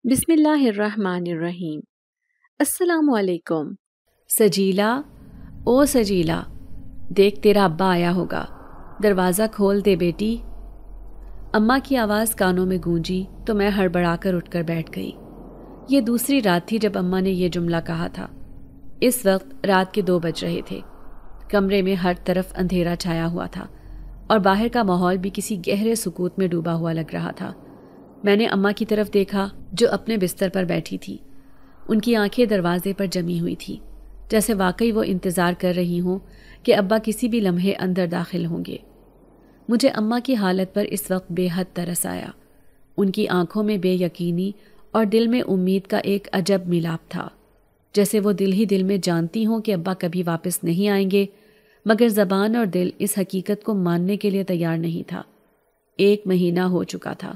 بسم اللہ الرحمن الرحیم۔ السلام علیکم۔ سجیلا، او سجیلا، دیکھ تیرا ابا آیا ہوگا، دروازہ کھول دے بیٹی۔ اماں کی آواز کانوں میں گونجی تو میں ہڑبڑا کر اٹھ کر بیٹھ گئی۔ یہ دوسری رات تھی جب اماں نے یہ جملہ کہا تھا۔ اس وقت رات کے 2 بج رہے تھے۔ کمرے میں ہر طرف اندھیرا چھایا ہوا تھا اور باہر کا ماحول بھی کسی گہرے سکوت میں ڈوبا ہوا لگ رہا تھا۔ میں نے اماں کی طرف دیکھا جو اپنے بستر پر بیٹھی تھی۔ ان کی آنکھیں دروازے پر جمی ہوئی تھی، جیسے واقعی وہ انتظار کر رہی ہوں کہ ابا کسی بھی لمحے اندر داخل ہوں گے۔ مجھے اماں کی حالت پر اس وقت بے حد ترس آیا۔ ان کی آنکھوں میں بے یقینی اور دل میں امید کا ایک عجب ملاپ تھا، جیسے وہ دل ہی دل میں جانتی ہوں کہ ابا کبھی واپس نہیں آئیں گے، مگر زبان اور دل اس حقیقت کو ماننے کے لیے تیار نہیں تھا۔ 1 مہینہ ہو چکا تھا،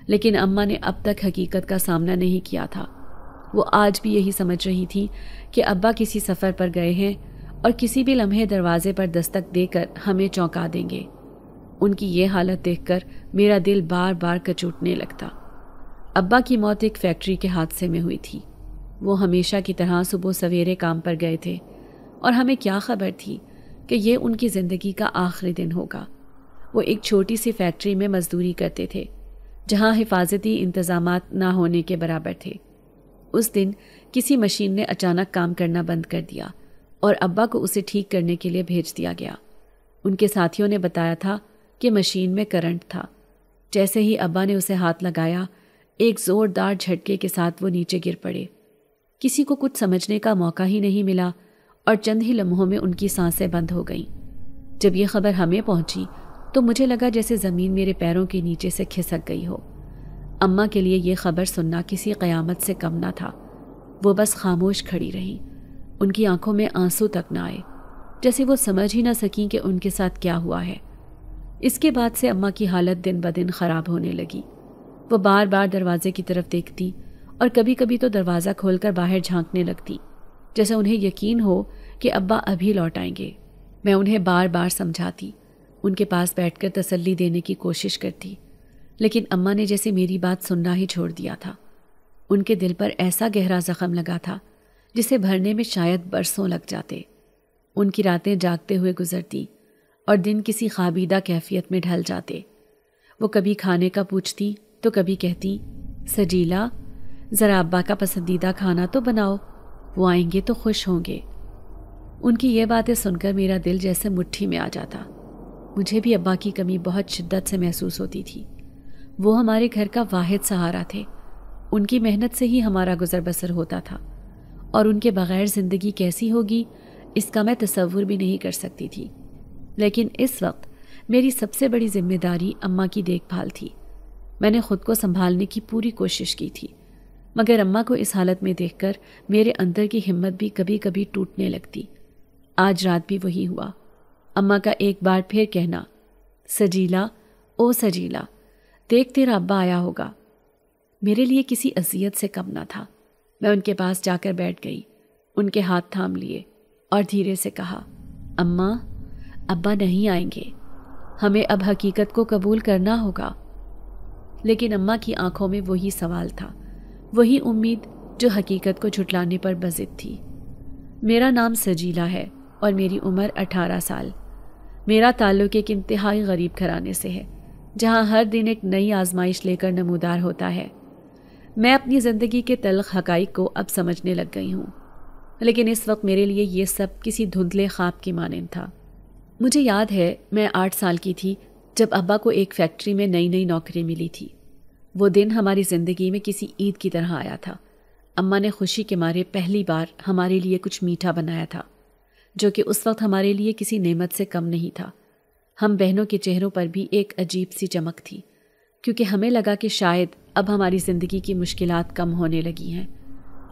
لیکن اماں نے اب تک حقیقت کا سامنا نہیں کیا تھا۔ وہ آج بھی یہی سمجھ رہی تھی کہ ابا کسی سفر پر گئے ہیں اور کسی بھی لمحے دروازے پر دستک دے کر ہمیں چونکا دیں گے۔ ان کی یہ حالت دیکھ کر میرا دل بار بار کچوٹنے لگتا۔ ابا کی موت ایک فیکٹری کے حادثے میں ہوئی تھی۔ وہ ہمیشہ کی طرح صبح سویرے کام پر گئے تھے اور ہمیں کیا خبر تھی کہ یہ ان کی زندگی کا آخری دن ہوگا۔ وہ ایک چھوٹی سی فیکٹری میں مزدوری کرتے تھے جہاں حفاظتی انتظامات نہ ہونے کے برابر تھے۔ اس دن کسی مشین نے اچانک کام کرنا بند کر دیا اور ابا کو اسے ٹھیک کرنے کے لیے بھیج دیا گیا۔ ان کے ساتھیوں نے بتایا تھا کہ مشین میں کرنٹ تھا۔ جیسے ہی ابا نے اسے ہاتھ لگایا، ایک زوردار جھٹکے کے ساتھ وہ نیچے گر پڑے۔ کسی کو کچھ سمجھنے کا موقع ہی نہیں ملا اور چند ہی لمحوں میں ان کی سانسیں بند ہو گئیں۔ جب یہ خبر ہمیں پہنچی تو مجھے لگا جیسے زمین میرے پیروں کے نیچے سے کھسک گئی ہو۔ اماں کے لیے یہ خبر سننا کسی قیامت سے کم نہ تھا۔ وہ بس خاموش کھڑی رہیں۔ ان کی آنکھوں میں آنسو تک نہ آئے، جیسے وہ سمجھ ہی نہ سکیں کہ ان کے ساتھ کیا ہوا ہے۔ اس کے بعد سے اماں کی حالت دن بدن خراب ہونے لگی۔ وہ بار بار دروازے کی طرف دیکھتی اور کبھی کبھی تو دروازہ کھول کر باہر جھانکنے لگتی، جیسے انہیں یقین ہو کہ ابا ابھی لوٹ آئیں گے۔ میں انہیں بار بار سمجھاتی، ان کے پاس بیٹھ کر تسلی دینے کی کوشش کرتی، لیکن اماں نے جیسے میری بات سننا ہی چھوڑ دیا تھا۔ ان کے دل پر ایسا گہرا زخم لگا تھا جسے بھرنے میں شاید برسوں لگ جاتے۔ ان کی راتیں جاگتے ہوئے گزرتی اور دن کسی خوابیدہ کیفیت میں ڈھل جاتے۔ وہ کبھی کھانے کا پوچھتی تو کبھی کہتی، سجیلا ذرا ابا کا پسندیدہ کھانا تو بناؤ، وہ آئیں گے تو خوش ہوں گے۔ ان کی یہ باتیں سن کر میرا دل جیسے مٹھی میں آ جاتا۔ مجھے بھی ابا کی کمی بہت شدت سے محسوس ہوتی تھی۔ وہ ہمارے گھر کا واحد سہارا تھے۔ ان کی محنت سے ہی ہمارا گزر بسر ہوتا تھا اور ان کے بغیر زندگی کیسی ہوگی اس کا میں تصور بھی نہیں کر سکتی تھی۔ لیکن اس وقت میری سب سے بڑی ذمہ داری اماں کی دیکھ بھال تھی۔ میں نے خود کو سنبھالنے کی پوری کوشش کی تھی، مگر اماں کو اس حالت میں دیکھ کر میرے اندر کی ہمت بھی کبھی کبھی ٹوٹنے لگتی۔ آج رات بھی وہی ہوا۔ اماں کا ایک بار پھر کہنا، سجیلا او سجیلا، دیکھ تیرا ابا آیا ہوگا، میرے لیے کسی اذیت سے کم نہ تھا۔ میں ان کے پاس جا کر بیٹھ گئی، ان کے ہاتھ تھام لیے اور دھیرے سے کہا، اماں ابا نہیں آئیں گے، ہمیں اب حقیقت کو قبول کرنا ہوگا۔ لیکن اماں کی آنکھوں میں وہی سوال تھا، وہی امید جو حقیقت کو جھٹلانے پر بضد تھی۔ میرا نام سجیلا ہے اور میری عمر 18 سال۔ میرا تعلق ایک انتہائی غریب گھرانے سے ہے، جہاں ہر دن ایک نئی آزمائش لے کر نمودار ہوتا ہے۔ میں اپنی زندگی کے تلخ حقائق کو اب سمجھنے لگ گئی ہوں، لیکن اس وقت میرے لیے یہ سب کسی دھندلے خواب کی مانند تھا۔ مجھے یاد ہے میں 8 سال کی تھی جب ابا کو ایک فیکٹری میں نئی نوکری ملی تھی۔ وہ دن ہماری زندگی میں کسی عید کی طرح آیا تھا۔ اماں نے خوشی کے مارے پہلی بار ہمارے لیے کچھ میٹھا بنایا تھا، جو کہ اس وقت ہمارے لیے کسی نعمت سے کم نہیں تھا۔ ہم بہنوں کے چہروں پر بھی ایک عجیب سی چمک تھی، کیونکہ ہمیں لگا کہ شاید اب ہماری زندگی کی مشکلات کم ہونے لگی ہیں۔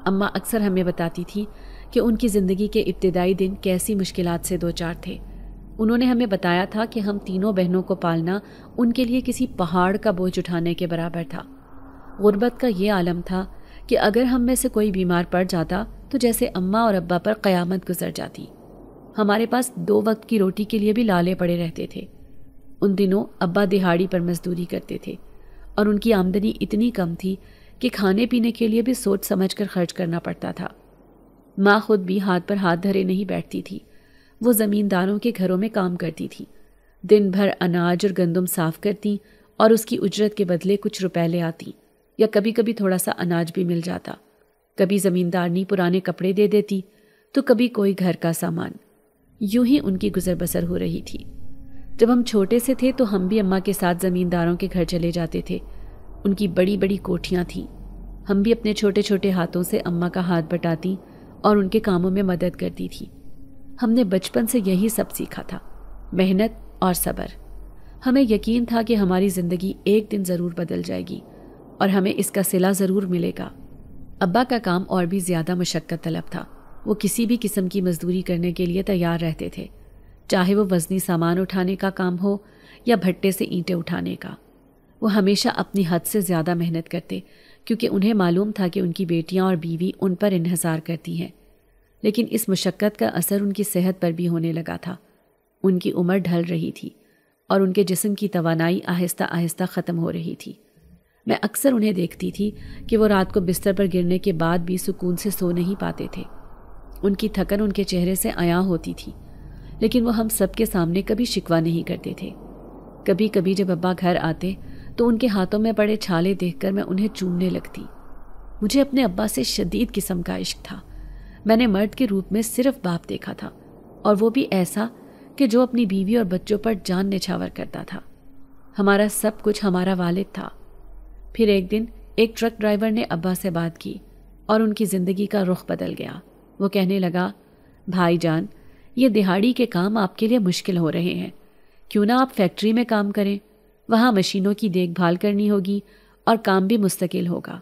اماں اکثر ہمیں بتاتی تھی کہ ان کی زندگی کے ابتدائی دن کیسی مشکلات سے دوچار تھے۔ انہوں نے ہمیں بتایا تھا کہ ہم تینوں بہنوں کو پالنا ان کے لیے کسی پہاڑ کا بوجھ اٹھانے کے برابر تھا۔ غربت کا یہ عالم تھا کہ اگر ہم میں سے کوئی بیمار پڑ جاتا تو جیسے اماں اور ابا پر قیامت گزر جاتی۔ ہمارے پاس 2 وقت کی روٹی کے لیے بھی لالے پڑے رہتے تھے۔ ان دنوں ابا دہاڑی پر مزدوری کرتے تھے اور ان کی آمدنی اتنی کم تھی کہ کھانے پینے کے لیے بھی سوچ سمجھ کر خرچ کرنا پڑتا تھا۔ ماں خود بھی ہاتھ پر ہاتھ دھرے نہیں بیٹھتی تھی، وہ زمینداروں کے گھروں میں کام کرتی تھی، دن بھر اناج اور گندم صاف کرتی اور اس کی اجرت کے بدلے کچھ روپے لے آتی، یا کبھی کبھی تھوڑا سا اناج بھی مل جاتا۔ کبھی زمیندارنی پرانے کپڑے دے دیتی تو کبھی کوئی گھر کا سامان۔ یوں ہی ان کی گزر بسر ہو رہی تھی۔ جب ہم چھوٹے سے تھے تو ہم بھی اماں کے ساتھ زمینداروں کے گھر چلے جاتے تھے۔ ان کی بڑی بڑی کوٹھیاں تھیں، ہم بھی اپنے چھوٹے چھوٹے ہاتھوں سے اماں کا ہاتھ بٹاتی اور ان کے کاموں میں مدد کرتی تھی۔ ہم نے بچپن سے یہی سب سیکھا تھا، محنت اور صبر۔ ہمیں یقین تھا کہ ہماری زندگی ایک دن ضرور بدل جائے گی اور ہمیں اس کا صلہ ضرور ملے گا۔ ابا کا کام اور بھی زیادہ مشقت طلب تھا، وہ کسی بھی قسم کی مزدوری کرنے کے لیے تیار رہتے تھے، چاہے وہ وزنی سامان اٹھانے کا کام ہو یا بھٹے سے اینٹیں اٹھانے کا۔ وہ ہمیشہ اپنی حد سے زیادہ محنت کرتے کیونکہ انہیں معلوم تھا کہ ان کی بیٹیاں اور بیوی ان پر انحصار کرتی ہیں، لیکن اس مشقت کا اثر ان کی صحت پر بھی ہونے لگا تھا۔ ان کی عمر ڈھل رہی تھی اور ان کے جسم کی توانائی آہستہ آہستہ ختم ہو رہی تھی۔ میں اکثر انہیں دیکھتی تھی کہ وہ رات کو بستر پر گرنے کے بعد بھی سکون سے سو نہیں پاتے تھے۔ ان کی تھکن ان کے چہرے سے عیاں ہوتی تھی، لیکن وہ ہم سب کے سامنے کبھی شکوہ نہیں کرتے تھے۔ کبھی کبھی جب ابا گھر آتے تو ان کے ہاتھوں میں پڑے چھالے دیکھ کر میں انہیں چومنے لگتی۔ مجھے اپنے ابا سے شدید قسم کا عشق تھا۔ میں نے مرد کے روپ میں صرف باپ دیکھا تھا، اور وہ بھی ایسا کہ جو اپنی بیوی اور بچوں پر جان نچھاور کرتا تھا۔ ہمارا سب کچھ ہمارا والد تھا۔ پھر ایک دن ایک ٹرک ڈرائیور نے ابا سے بات کی اور ان کی زندگی کا رخ بدل گیا۔ وہ کہنے لگا، بھائی جان، یہ دہاڑی کے کام آپ کے لیے مشکل ہو رہے ہیں، کیوں نہ آپ فیکٹری میں کام کریں؟ وہاں مشینوں کی دیکھ بھال کرنی ہوگی اور کام بھی مستقل ہوگا۔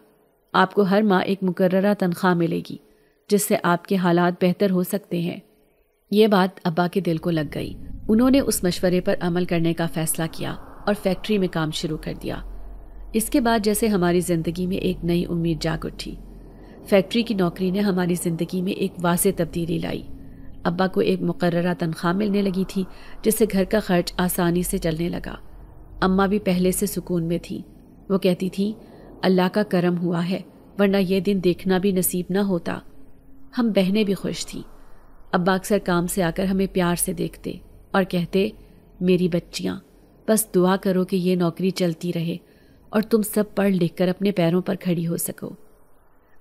آپ کو ہر ماہ ایک مقررہ تنخواہ ملے گی جس سے آپ کے حالات بہتر ہو سکتے ہیں۔ یہ بات ابا کے دل کو لگ گئی۔ انہوں نے اس مشورے پر عمل کرنے کا فیصلہ کیا اور فیکٹری میں کام شروع کر دیا۔ اس کے بعد جیسے ہماری زندگی میں ایک نئی امید جاگ اٹھی۔ فیکٹری کی نوکری نے ہماری زندگی میں ایک واضح تبدیلی لائی۔ ابا کو ایک مقررہ تنخواہ ملنے لگی تھی جس سے گھر کا خرچ آسانی سے چلنے لگا۔ اماں بھی پہلے سے سکون میں تھی۔ وہ کہتی تھی، اللہ کا کرم ہوا ہے، ورنہ یہ دن دیکھنا بھی نصیب نہ ہوتا۔ ہم بہنیں بھی خوش تھیں۔ ابا اکثر کام سے آ کر ہمیں پیار سے دیکھتے اور کہتے، میری بچیاں، بس دعا کرو کہ یہ نوکری چلتی رہے اور تم سب پڑھ لکھ کر اپنے پیروں پر کھڑی ہو سکو۔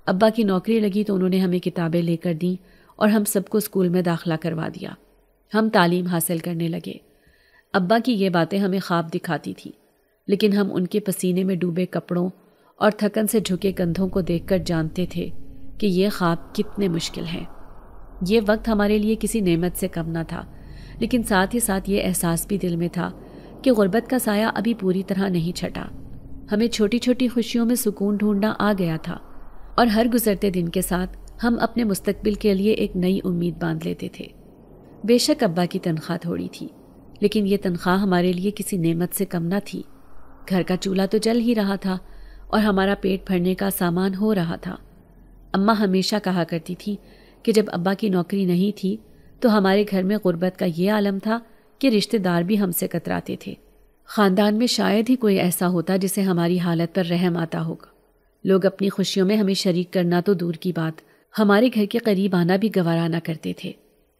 ابا کی نوکری لگی تو انہوں نے ہمیں کتابیں لے کر دیں اور ہم سب کو اسکول میں داخلہ کروا دیا۔ ہم تعلیم حاصل کرنے لگے۔ ابا کی یہ باتیں ہمیں خواب دکھاتی تھی، لیکن ہم ان کے پسینے میں ڈوبے کپڑوں اور تھکن سے جھکے کندھوں کو دیکھ کر جانتے تھے کہ یہ خواب کتنے مشکل ہیں۔ یہ وقت ہمارے لیے کسی نعمت سے کم نہ تھا، لیکن ساتھ ہی ساتھ یہ احساس بھی دل میں تھا کہ غربت کا سایہ ابھی پوری طرح نہیں چھٹا۔ ہمیں چھوٹی چھوٹی خوشیوں میں سکون ڈھونڈنا آ گیا تھا، اور ہر گزرتے دن کے ساتھ ہم اپنے مستقبل کے لیے ایک نئی امید باندھ لیتے تھے۔ بے شک ابا کی تنخواہ تھوڑی تھی، لیکن یہ تنخواہ ہمارے لیے کسی نعمت سے کم نہ تھی۔ گھر کا چولہا تو جل ہی رہا تھا اور ہمارا پیٹ بھرنے کا سامان ہو رہا تھا۔ اماں ہمیشہ کہا کرتی تھی کہ جب ابا کی نوکری نہیں تھی تو ہمارے گھر میں غربت کا یہ عالم تھا کہ رشتہ دار بھی ہم سے کتراتے تھے۔ خاندان میں شاید ہی کوئی ایسا ہوتا جسے ہماری حالت پر رحم آتا ہوگا۔ لوگ اپنی خوشیوں میں ہمیں شریک کرنا تو دور کی بات، ہمارے گھر کے قریب آنا بھی گوارا نہ کرتے تھے۔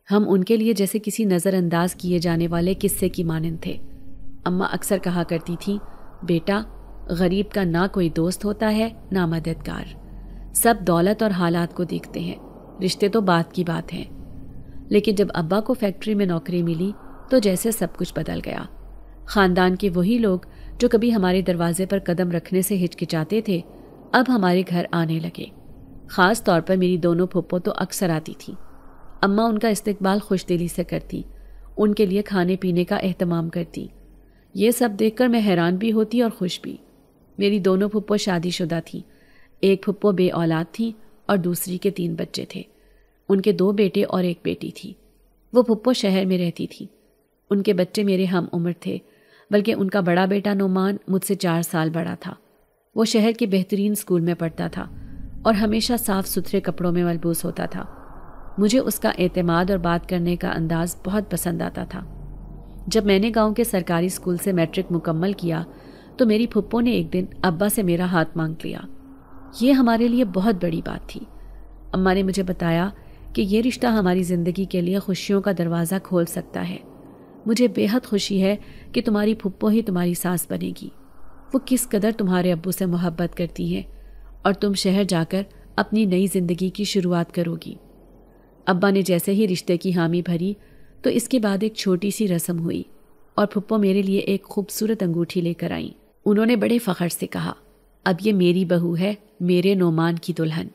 ہم ان کے لیے جیسے کسی نظر انداز کیے جانے والے قصے کی مانند تھے۔ اماں اکثر کہا کرتی تھی، بیٹا، غریب کا نہ کوئی دوست ہوتا ہے نہ مددگار، سب دولت اور حالات کو دیکھتے ہیں، رشتے تو بات کی بات ہیں۔ لیکن جب ابا کو فیکٹری میں نوکری ملی تو جیسے سب کچھ بدل گیا۔ خاندان کے وہی لوگ جو کبھی ہمارے دروازے پر قدم رکھنے سے ہچکچاتے تھے، اب ہمارے گھر آنے لگے۔ خاص طور پر میری دونوں پھپھو تو اکثر آتی تھیں۔ اماں ان کا استقبال خوش دلی سے کرتی، ان کے لیے کھانے پینے کا اہتمام کرتی۔ یہ سب دیکھ کر میں حیران بھی ہوتی اور خوش بھی۔ میری دونوں پھپھو شادی شدہ تھیں۔ ایک پھپھو بے اولاد تھی اور دوسری کے 3 بچے تھے۔ ان کے 2 بیٹے اور 1 بیٹی تھی۔ وہ پھپھو شہر میں رہتی تھی۔ ان کے بچے میرے ہم عمر تھے، بلکہ ان کا بڑا بیٹا نعمان مجھ سے 4 سال بڑا تھا۔ وہ شہر کے بہترین اسکول میں پڑھتا تھا اور ہمیشہ صاف ستھرے کپڑوں میں ملبوس ہوتا تھا۔ مجھے اس کا اعتماد اور بات کرنے کا انداز بہت پسند آتا تھا۔ جب میں نے گاؤں کے سرکاری اسکول سے میٹرک مکمل کیا تو میری پھپھو نے ایک دن ابا سے میرا ہاتھ مانگ لیا۔ یہ ہمارے لیے بہت بڑی بات تھی۔ اماں نے مجھے بتایا کہ یہ رشتہ ہماری زندگی کے لیے خوشیوں کا دروازہ کھول سکتا ہے۔ مجھے بے حد خوشی ہے کہ تمہاری پھپھو ہی تمہاری ساس بنے گی۔ وہ کس قدر تمہارے ابو سے محبت کرتی ہیں اور تم شہر جا کر اپنی نئی زندگی کی شروعات کرو گی۔ ابا نے جیسے ہی رشتے کی حامی بھری تو اس کے بعد ایک چھوٹی سی رسم ہوئی اور پھپھو میرے لیے ایک خوبصورت انگوٹھی لے کر آئیں۔ انہوں نے بڑے فخر سے کہا، اب یہ میری بہو ہے، میرے نعمان کی دلہن۔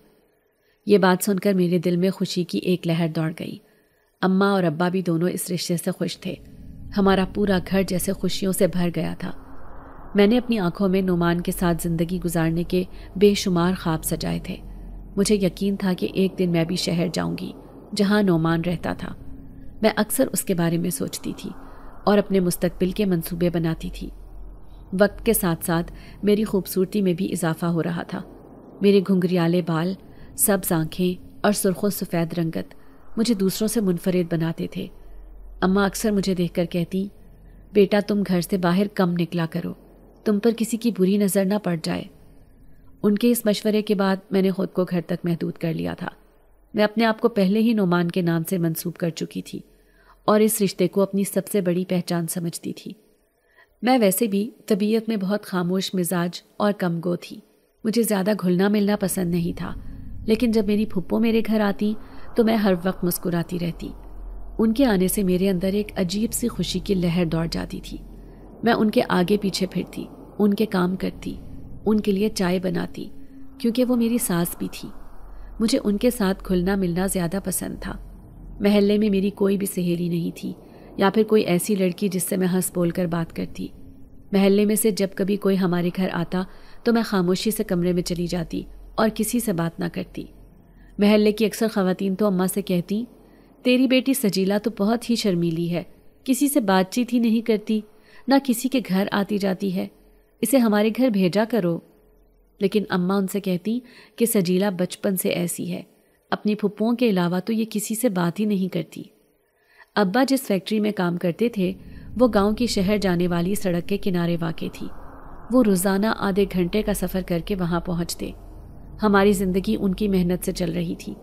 یہ بات سن کر میرے دل میں خوشی کی ایک لہر دوڑ گئی۔ اماں اور ابا بھی دونوں اس رشتے سے خوش تھے۔ ہمارا پورا گھر جیسے خوشیوں سے بھر گیا تھا۔ میں نے اپنی آنکھوں میں نعمان کے ساتھ زندگی گزارنے کے بے شمار خواب سجائے تھے۔ مجھے یقین تھا کہ ایک دن میں بھی شہر جاؤں گی جہاں نعمان رہتا تھا۔ میں اکثر اس کے بارے میں سوچتی تھی اور اپنے مستقبل کے منصوبے بناتی تھی۔ وقت کے ساتھ ساتھ میری خوبصورتی میں بھی اضافہ ہو رہا تھا۔ میرے گھنگریالے بال، سبز آنکھیں اور سرخ و سفید رنگت مجھے دوسروں سے منفرد بناتے تھے۔ اماں اکثر مجھے دیکھ کر کہتی، بیٹا تم گھر سے باہر کم نکلا کرو، تم پر کسی کی بری نظر نہ پڑ جائے۔ ان کے اس مشورے کے بعد میں نے خود کو گھر تک محدود کر لیا تھا۔ میں اپنے آپ کو پہلے ہی نعمان کے نام سے منسوب کر چکی تھی اور اس رشتے کو اپنی سب سے بڑی پہچان سمجھتی تھی۔ میں ویسے بھی طبیعت میں بہت خاموش مزاج اور کم گو تھی۔ مجھے زیادہ گھلنا ملنا پسند نہیں تھا، لیکن جب میری پھپھو میرے گھر آتی تو میں ہر وقت مسکراتی رہتی۔ ان کے آنے سے میرے اندر ایک عجیب سی خوشی کی لہر دوڑ جاتی تھی۔ میں ان کے آگے پیچھے پھرتی، ان کے کام کرتی، ان کے لیے چائے بناتی، کیونکہ وہ میری ساس بھی تھی۔ مجھے ان کے ساتھ گھلنا ملنا زیادہ پسند تھا۔ محلے میں میری کوئی بھی سہیلی نہیں تھی یا پھر کوئی ایسی لڑکی جس سے میں ہنس بول کر بات کرتی۔ محلے میں سے جب کبھی کوئی ہمارے گھر آتا تو میں خاموشی سے کمرے میں چلی جاتی اور کسی سے بات نہ کرتی۔ محلے کی اکثر خواتین تو اماں سے کہتی، تیری بیٹی سجیلہ تو بہت ہی شرمیلی ہے، کسی سے بات چیت ہی نہیں کرتی، نہ کسی کے گھر آتی جاتی ہے، اسے ہمارے گھر بھیجا کرو۔ لیکن اماں ان سے کہتی کہ سجیلہ بچپن سے ایسی ہے، اپنی پھپھوؤں کے علاوہ تو یہ کسی سے بات ہی نہیں کرتی۔ ابا جس فیکٹری میں کام کرتے تھے وہ گاؤں کی شہر جانے والی سڑک کے کنارے واقع تھی۔ وہ روزانہ آدھے گھنٹے کا سفر کر کے وہاں پہنچتے۔ ہماری زندگی ان کی محنت سے چل رہی تھی۔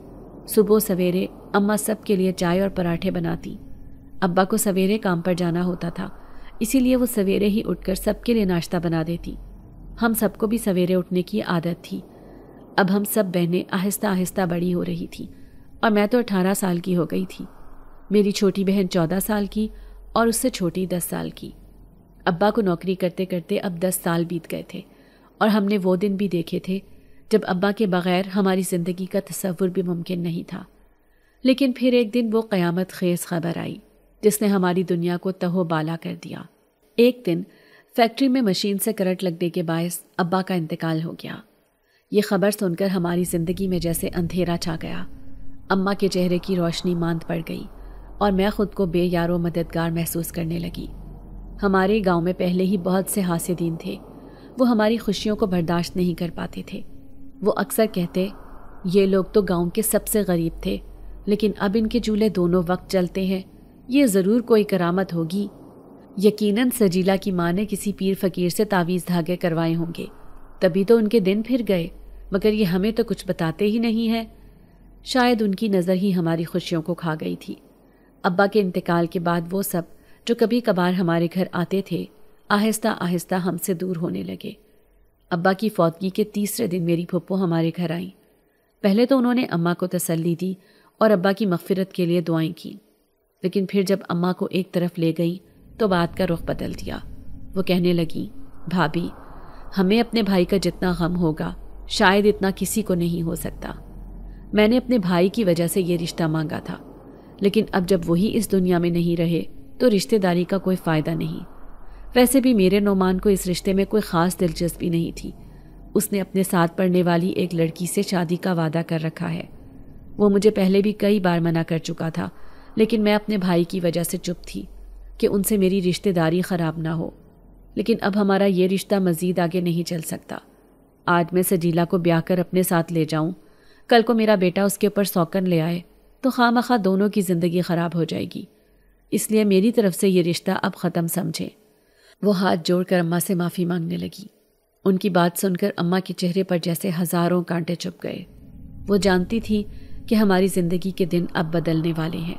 صبح سویرے اماں سب کے لیے چائے اور پراٹھے بناتی۔ ابا کو سویرے کام پر جانا ہوتا تھا، اسی لیے وہ سویرے ہی اٹھ کر سب کے لیے ناشتہ بنا دیتی۔ ہم سب کو بھی سویرے اٹھنے کی عادت تھی۔ اب ہم سب بہنیں آہستہ آہستہ بڑی ہو رہی تھیں اور میں تو 18 سال کی ہو گئی تھی۔ میری چھوٹی بہن 14 سال کی اور اس سے چھوٹی 10 سال کی۔ ابا کو نوکری کرتے کرتے اب 10 سال بیت گئے تھے اور ہم نے وہ دن بھی دیکھے تھے جب ابا کے بغیر ہماری زندگی کا تصور بھی ممکن نہیں تھا۔ لیکن پھر ایک دن وہ قیامت خیز خبر آئی جس نے ہماری دنیا کو تہو بالا کر دیا۔ ایک دن فیکٹری میں مشین سے کرنٹ لگنے کے باعث ابا کا انتقال ہو گیا۔ یہ خبر سن کر ہماری زندگی میں جیسے اندھیرا چھا گیا۔ اماں کے چہرے کی روشنی ماند پڑ گئی اور میں خود کو بے یار و مددگار محسوس کرنے لگی۔ ہمارے گاؤں میں پہلے ہی بہت سے حاسدین تھے، وہ ہماری خوشیوں کو برداشت نہیں کر پاتے تھے۔ وہ اکثر کہتے، یہ لوگ تو گاؤں کے سب سے غریب تھے، لیکن اب ان کے چولہے دونوں وقت چلتے ہیں، یہ ضرور کوئی کرامت ہوگی۔ یقیناً سجیلہ کی ماں نے کسی پیر فقیر سے تعویذ دھاگے کروائے ہوں گے، تبھی تو ان کے دن پھر گئے، مگر یہ ہمیں تو کچھ بتاتے ہی نہیں ہیں۔ شاید ان کی نظر ہی ہماری خوشیوں کو کھا گئی تھی۔ ابا کے انتقال کے بعد وہ سب جو کبھی کبھار ہمارے گھر آتے تھے آہستہ آہستہ ہم سے دور ہونے لگے۔ ابا کی فوتگی کے تیسرے دن میری پھپھو ہمارے گھر آئیں۔ پہلے تو انہوں نے اماں کو تسلی دی اور ابا کی مغفرت کے لیے دعائیں کیں، لیکن پھر جب اماں کو ایک طرف لے گئیں تو بات کا رخ بدل دیا۔ وہ کہنے لگیں، بھابھی، ہمیں اپنے بھائی کا جتنا غم ہوگا شاید اتنا کسی کو نہیں ہو سکتا۔ میں نے اپنے بھائی کی وجہ سے یہ رشتہ مانگا تھا، لیکن اب جب وہی اس دنیا میں نہیں رہے تو رشتہ داری کا کوئی فائدہ نہیں۔ ویسے بھی میرے نعمان کو اس رشتے میں کوئی خاص دلچسپی نہیں تھی۔ اس نے اپنے ساتھ پڑھنے والی ایک لڑکی سے شادی کا وعدہ کر رکھا ہے۔ وہ مجھے پہلے بھی کئی بار منع کر چکا تھا، لیکن میں اپنے بھائی کی وجہ سے چپ تھی کہ ان سے میری رشتہ داری خراب نہ ہو۔ لیکن اب ہمارا یہ رشتہ مزید آگے نہیں چل سکتا۔ آج میں سجیلہ کو بیاہ کر اپنے ساتھ لے جاؤں، کل کو میرا بیٹا اس کے اوپر سوکن لے آئے تو خواہ مخواہ دونوں کی زندگی خراب ہو جائے گی۔ اس لیے میری طرف سے یہ رشتہ اب ختم سمجھے۔ وہ ہاتھ جوڑ کر اماں سے معافی مانگنے لگی۔ ان کی بات سن کر اماں کے چہرے پر جیسے ہزاروں کانٹے چبھ گئے۔ وہ جانتی تھی کہ ہماری زندگی کے دن اب بدلنے والے ہیں۔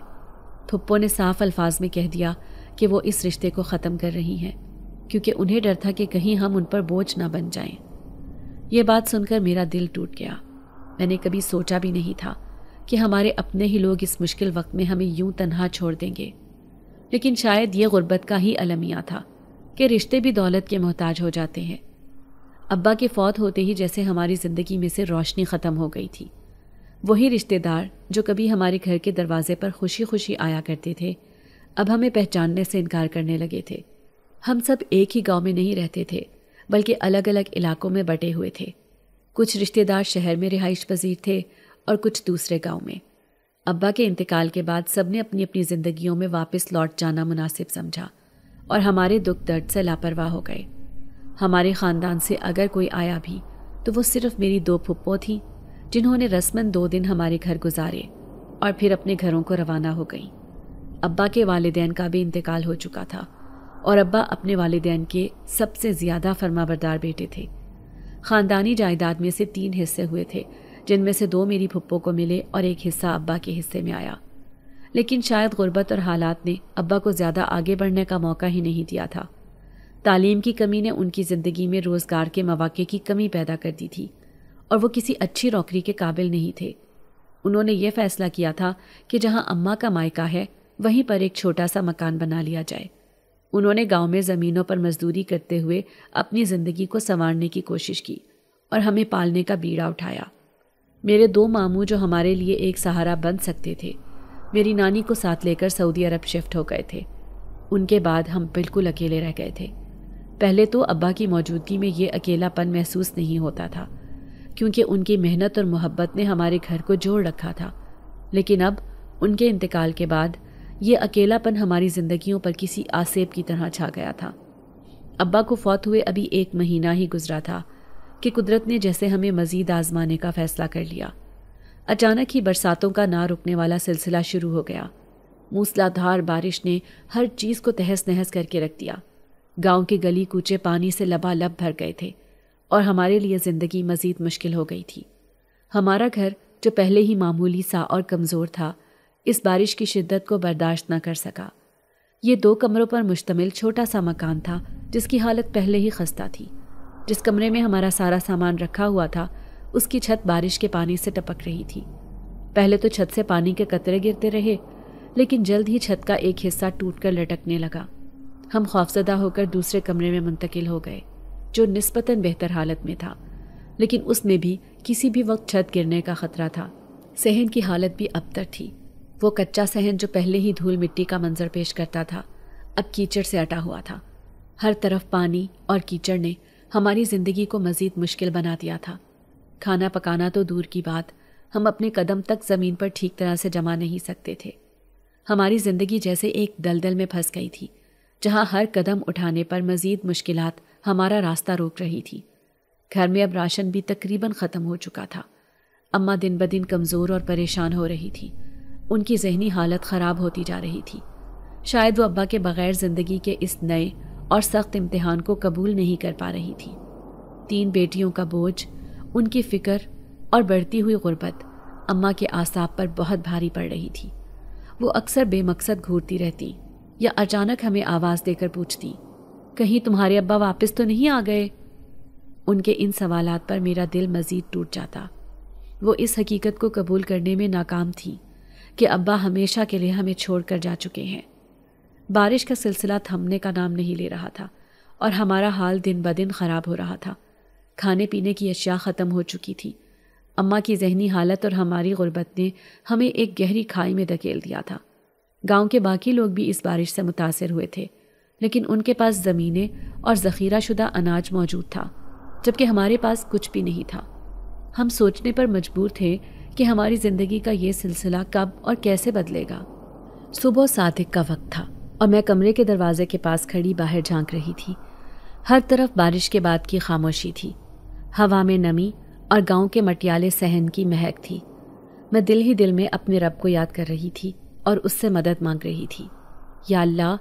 پھپھو نے صاف الفاظ میں کہہ دیا کہ وہ اس رشتے کو ختم کر رہی ہیں، کیونکہ انہیں ڈر تھا کہ کہیں ہم ان پر بوجھ نہ بن جائیں۔ یہ بات سن کر میرا دل ٹوٹ گیا۔ میں نے کبھی سوچا بھی نہیں تھا کہ ہمارے اپنے ہی لوگ اس مشکل وقت میں ہمیں یوں تنہا چھوڑ دیں گے، لیکن شاید یہ غربت کا ہی المیہ تھا کہ رشتے بھی دولت کے محتاج ہو جاتے ہیں۔ ابا کے فوت ہوتے ہی جیسے ہماری زندگی میں سے روشنی ختم ہو گئی تھی۔ وہی رشتے دار جو کبھی ہمارے گھر کے دروازے پر خوشی خوشی آیا کرتے تھے، اب ہمیں پہچاننے سے انکار کرنے لگے تھے۔ ہم سب ایک ہی گاؤں میں نہیں رہتے تھے، بلکہ الگ الگ علاقوں میں بٹے ہوئے تھے۔ کچھ رشتے دار شہر میں رہائش پذیر تھے اور کچھ دوسرے گاؤں میں۔ ابا کے انتقال کے بعد سب نے اپنی اپنی زندگیوں میں واپس لوٹ جانا مناسب سمجھا اور ہمارے دکھ درد سے لاپرواہ ہو گئے۔ ہمارے خاندان سے اگر کوئی آیا بھی تو وہ صرف میری 2 پھپھو تھیں، جنہوں نے رسماً 2 دن ہمارے گھر گزارے اور پھر اپنے گھروں کو روانہ ہو گئیں۔ ابا کے والدین کا بھی انتقال ہو چکا تھا اور ابا اپنے والدین کے سب سے زیادہ فرمانبردار بیٹے تھے۔ خاندانی جائیداد میں سے 3 حصے ہوئے تھے، جن میں سے 2 میری پھپھو کو ملے اور ایک حصہ ابا کے حصے میں آیا۔ لیکن شاید غربت اور حالات نے ابا کو زیادہ آگے بڑھنے کا موقع ہی نہیں دیا تھا۔ تعلیم کی کمی نے ان کی زندگی میں روزگار کے مواقع کی کمی پیدا کر دی تھی اور وہ کسی اچھی نوکری کے قابل نہیں تھے۔ انہوں نے یہ فیصلہ کیا تھا کہ جہاں اماں کا مائکہ ہے وہیں پر ایک چھوٹا سا مکان بنا لیا جائے۔ انہوں نے گاؤں میں زمینوں پر مزدوری کرتے ہوئے اپنی زندگی کو سنوارنے کی کوشش کی اور ہمیں پالنے کا بیڑا اٹھایا۔ میرے 2 ماموں جو ہمارے لیے ایک سہارا بن سکتے تھے، میری نانی کو ساتھ لے کر سعودی عرب شفٹ ہو گئے تھے۔ ان کے بعد ہم بالکل اکیلے رہ گئے تھے۔ پہلے تو ابا کی موجودگی میں یہ اکیلا پن محسوس نہیں ہوتا تھا، کیونکہ ان کی محنت اور محبت نے ہمارے گھر کو جوڑ رکھا تھا، لیکن اب ان کے انتقال کے بعد یہ اکیلا پن ہماری زندگیوں پر کسی آسیب کی طرح چھا گیا تھا۔ ابا کو فوت ہوئے ابھی 1 مہینہ ہی گزرا تھا کہ قدرت نے جیسے ہمیں مزید آزمانے کا فیصلہ کر لیا۔ اچانک ہی برساتوں کا نہ رکنے والا سلسلہ شروع ہو گیا۔ موسلا دھار بارش نے ہر چیز کو تہس نہس کر کے رکھ دیا۔ گاؤں کے گلی کوچے پانی سے لبالب بھر گئے تھے اور ہمارے لیے زندگی مزید مشکل ہو گئی تھی۔ ہمارا گھر جو پہلے ہی معمولی سا اور کمزور تھا، اس بارش کی شدت کو برداشت نہ کر سکا۔ یہ 2 کمروں پر مشتمل چھوٹا سا مکان تھا جس کی حالت پہلے ہی خستہ تھی۔ جس کمرے میں ہمارا سارا سامان رکھا ہوا تھا، اس کی چھت بارش کے پانی سے ٹپک رہی تھی۔ پہلے تو چھت سے پانی کے قطرے گرتے رہے، لیکن جلد ہی چھت کا ایک حصہ ٹوٹ کر لٹکنے لگا۔ ہم خوفزدہ ہو کر دوسرے کمرے میں منتقل ہو گئے، جو نسبتاً بہتر حالت میں تھا، لیکن اس میں بھی کسی بھی وقت چھت گرنے کا خطرہ تھا۔ صحن کی حالت بھی ابتر تھی۔ وہ کچا صحن جو پہلے ہی دھول مٹی کا منظر پیش کرتا تھا، اب کیچڑ سے اٹا ہوا تھا۔ ہر طرف پانی اور کیچڑ نے ہماری زندگی کو مزید مشکل بنا دیا تھا۔ کھانا پکانا تو دور کی بات، ہم اپنے قدم تک زمین پر ٹھیک طرح سے جما نہیں سکتے تھے۔ ہماری زندگی جیسے ایک دلدل میں پھنس گئی تھی، جہاں ہر قدم اٹھانے پر مزید مشکلات ہمارا راستہ روک رہی تھی۔ گھر میں اب راشن بھی تقریباً ختم ہو چکا تھا۔ اماں دن بدن کمزور اور پریشان ہو رہی تھی۔ ان کی ذہنی حالت خراب ہوتی جا رہی تھی۔ شاید وہ ابا کے بغیر زندگی کے اس نئے اور سخت امتحان کو قبول نہیں کر پا رہی تھی۔ 3 بیٹیوں کا بوجھ، ان کی فکر اور بڑھتی ہوئی غربت اماں کے اعصاب پر بہت بھاری پڑ رہی تھی۔ وہ اکثر بے مقصد گھورتی رہتی یا اچانک ہمیں آواز دے کر پوچھتی، کہیں تمہارے ابا واپس تو نہیں آ گئے؟ ان کے ان سوالات پر میرا دل مزید ٹوٹ جاتا۔ وہ اس حقیقت کو قبول کرنے میں ناکام تھی کہ ابا ہمیشہ کے لیے ہمیں چھوڑ کر جا چکے ہیں۔ بارش کا سلسلہ تھمنے کا نام نہیں لے رہا تھا اور ہمارا حال دن بدن خراب ہو رہا تھا۔ کھانے پینے کی اشیاء ختم ہو چکی تھی۔ اماں کی ذہنی حالت اور ہماری غربت نے ہمیں ایک گہری کھائی میں دھکیل دیا تھا۔ گاؤں کے باقی لوگ بھی اس بارش سے متاثر ہوئے تھے، لیکن ان کے پاس زمینیں اور ذخیرہ شدہ اناج موجود تھا، جبکہ ہمارے پاس کچھ بھی نہیں تھا۔ ہم سوچنے پر مجبور تھے کہ ہماری زندگی کا یہ سلسلہ کب اور کیسے بدلے گا۔ صبح صادق کا وقت تھا اور میں کمرے کے دروازے کے پاس کھڑی باہر جھانک رہی تھی۔ ہر طرف بارش کے بعد کی خاموشی تھی، ہوا میں نمی اور گاؤں کے مٹیالے صحن کی مہک تھی۔ میں دل ہی دل میں اپنے رب کو یاد کر رہی تھی اور اس سے مدد مانگ رہی تھی۔ یا اللہ،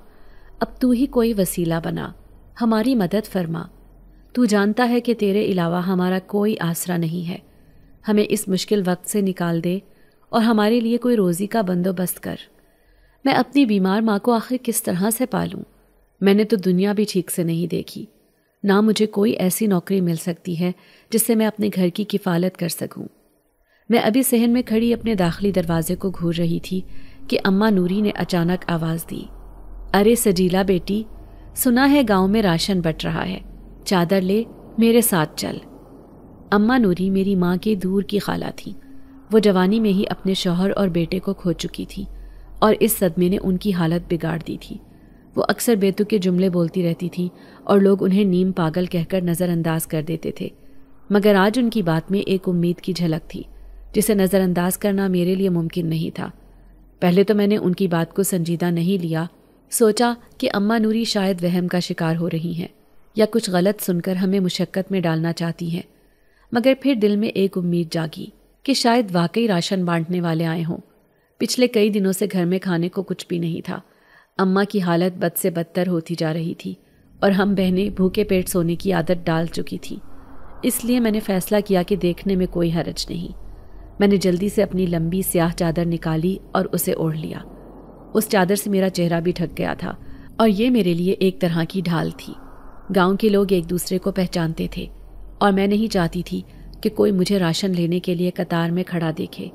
اب تو ہی کوئی وسیلہ بنا، ہماری مدد فرما۔ تو جانتا ہے کہ تیرے علاوہ ہمارا کوئی آسرا نہیں ہے، ہمیں اس مشکل وقت سے نکال دے اور ہمارے لیے کوئی روزی کا بندوبست کر۔ میں اپنی بیمار ماں کو آخر کس طرح سے پالوں؟ میں نے تو دنیا بھی ٹھیک سے نہیں دیکھی، نہ مجھے کوئی ایسی نوکری مل سکتی ہے جس سے میں اپنے گھر کی کفالت کر سکوں۔ میں ابھی صحن میں کھڑی اپنے داخلی دروازے کو گھور رہی تھی کہ اماں نوری نے اچانک آواز دی، ارے سجیلا بیٹی، سنا ہے گاؤں میں راشن بٹ رہا ہے، چادر لے میرے ساتھ چل۔ اماں نوری میری ماں کی دور کی خالہ تھیں۔ وہ جوانی میں ہی اپنے شوہر اور بیٹے کو کھو چکی تھی اور اس صدمے نے ان کی حالت بگاڑ دی تھی۔ وہ اکثر بیتوکے جملے بولتی رہتی تھیں اور لوگ انہیں نیم پاگل کہہ کر نظر انداز کر دیتے تھے، مگر آج ان کی بات میں ایک امید کی جھلک تھی جسے نظر انداز کرنا میرے لیے ممکن نہیں تھا۔ پہلے تو میں نے ان کی بات کو سنجیدہ نہیں لیا، سوچا کہ اماں نوری شاید وہم کا شکار ہو رہی ہیں یا کچھ غلط سن کر ہمیں مشقت میں ڈالنا چاہتی ہیں، مگر پھر دل میں ایک امید جاگی کہ شاید واقعی راشن بانٹنے والے آئے ہوں۔ پچھلے کئی دنوں سے گھر میں کھانے کو کچھ بھی نہیں تھا، اماں کی حالت بد سے بدتر ہوتی جا رہی تھی اور ہم بہنیں بھوکے پیٹ سونے کی عادت ڈال چکی تھی۔ اس لیے میں نے فیصلہ کیا کہ دیکھنے میں کوئی حرج نہیں۔ میں نے جلدی سے اپنی لمبی سیاہ چادر نکالی اور اسے اوڑھ لیا۔ اس چادر سے میرا چہرہ بھی ڈھک گیا تھا اور یہ میرے لیے ایک طرح کی ڈھال تھی۔ گاؤں کے لوگ ایک دوسرے کو پہچانتے تھے اور میں نہیں چاہتی تھی کہ کوئی مجھے راشن لینے کے لیے قطار میں کھڑا دیکھے۔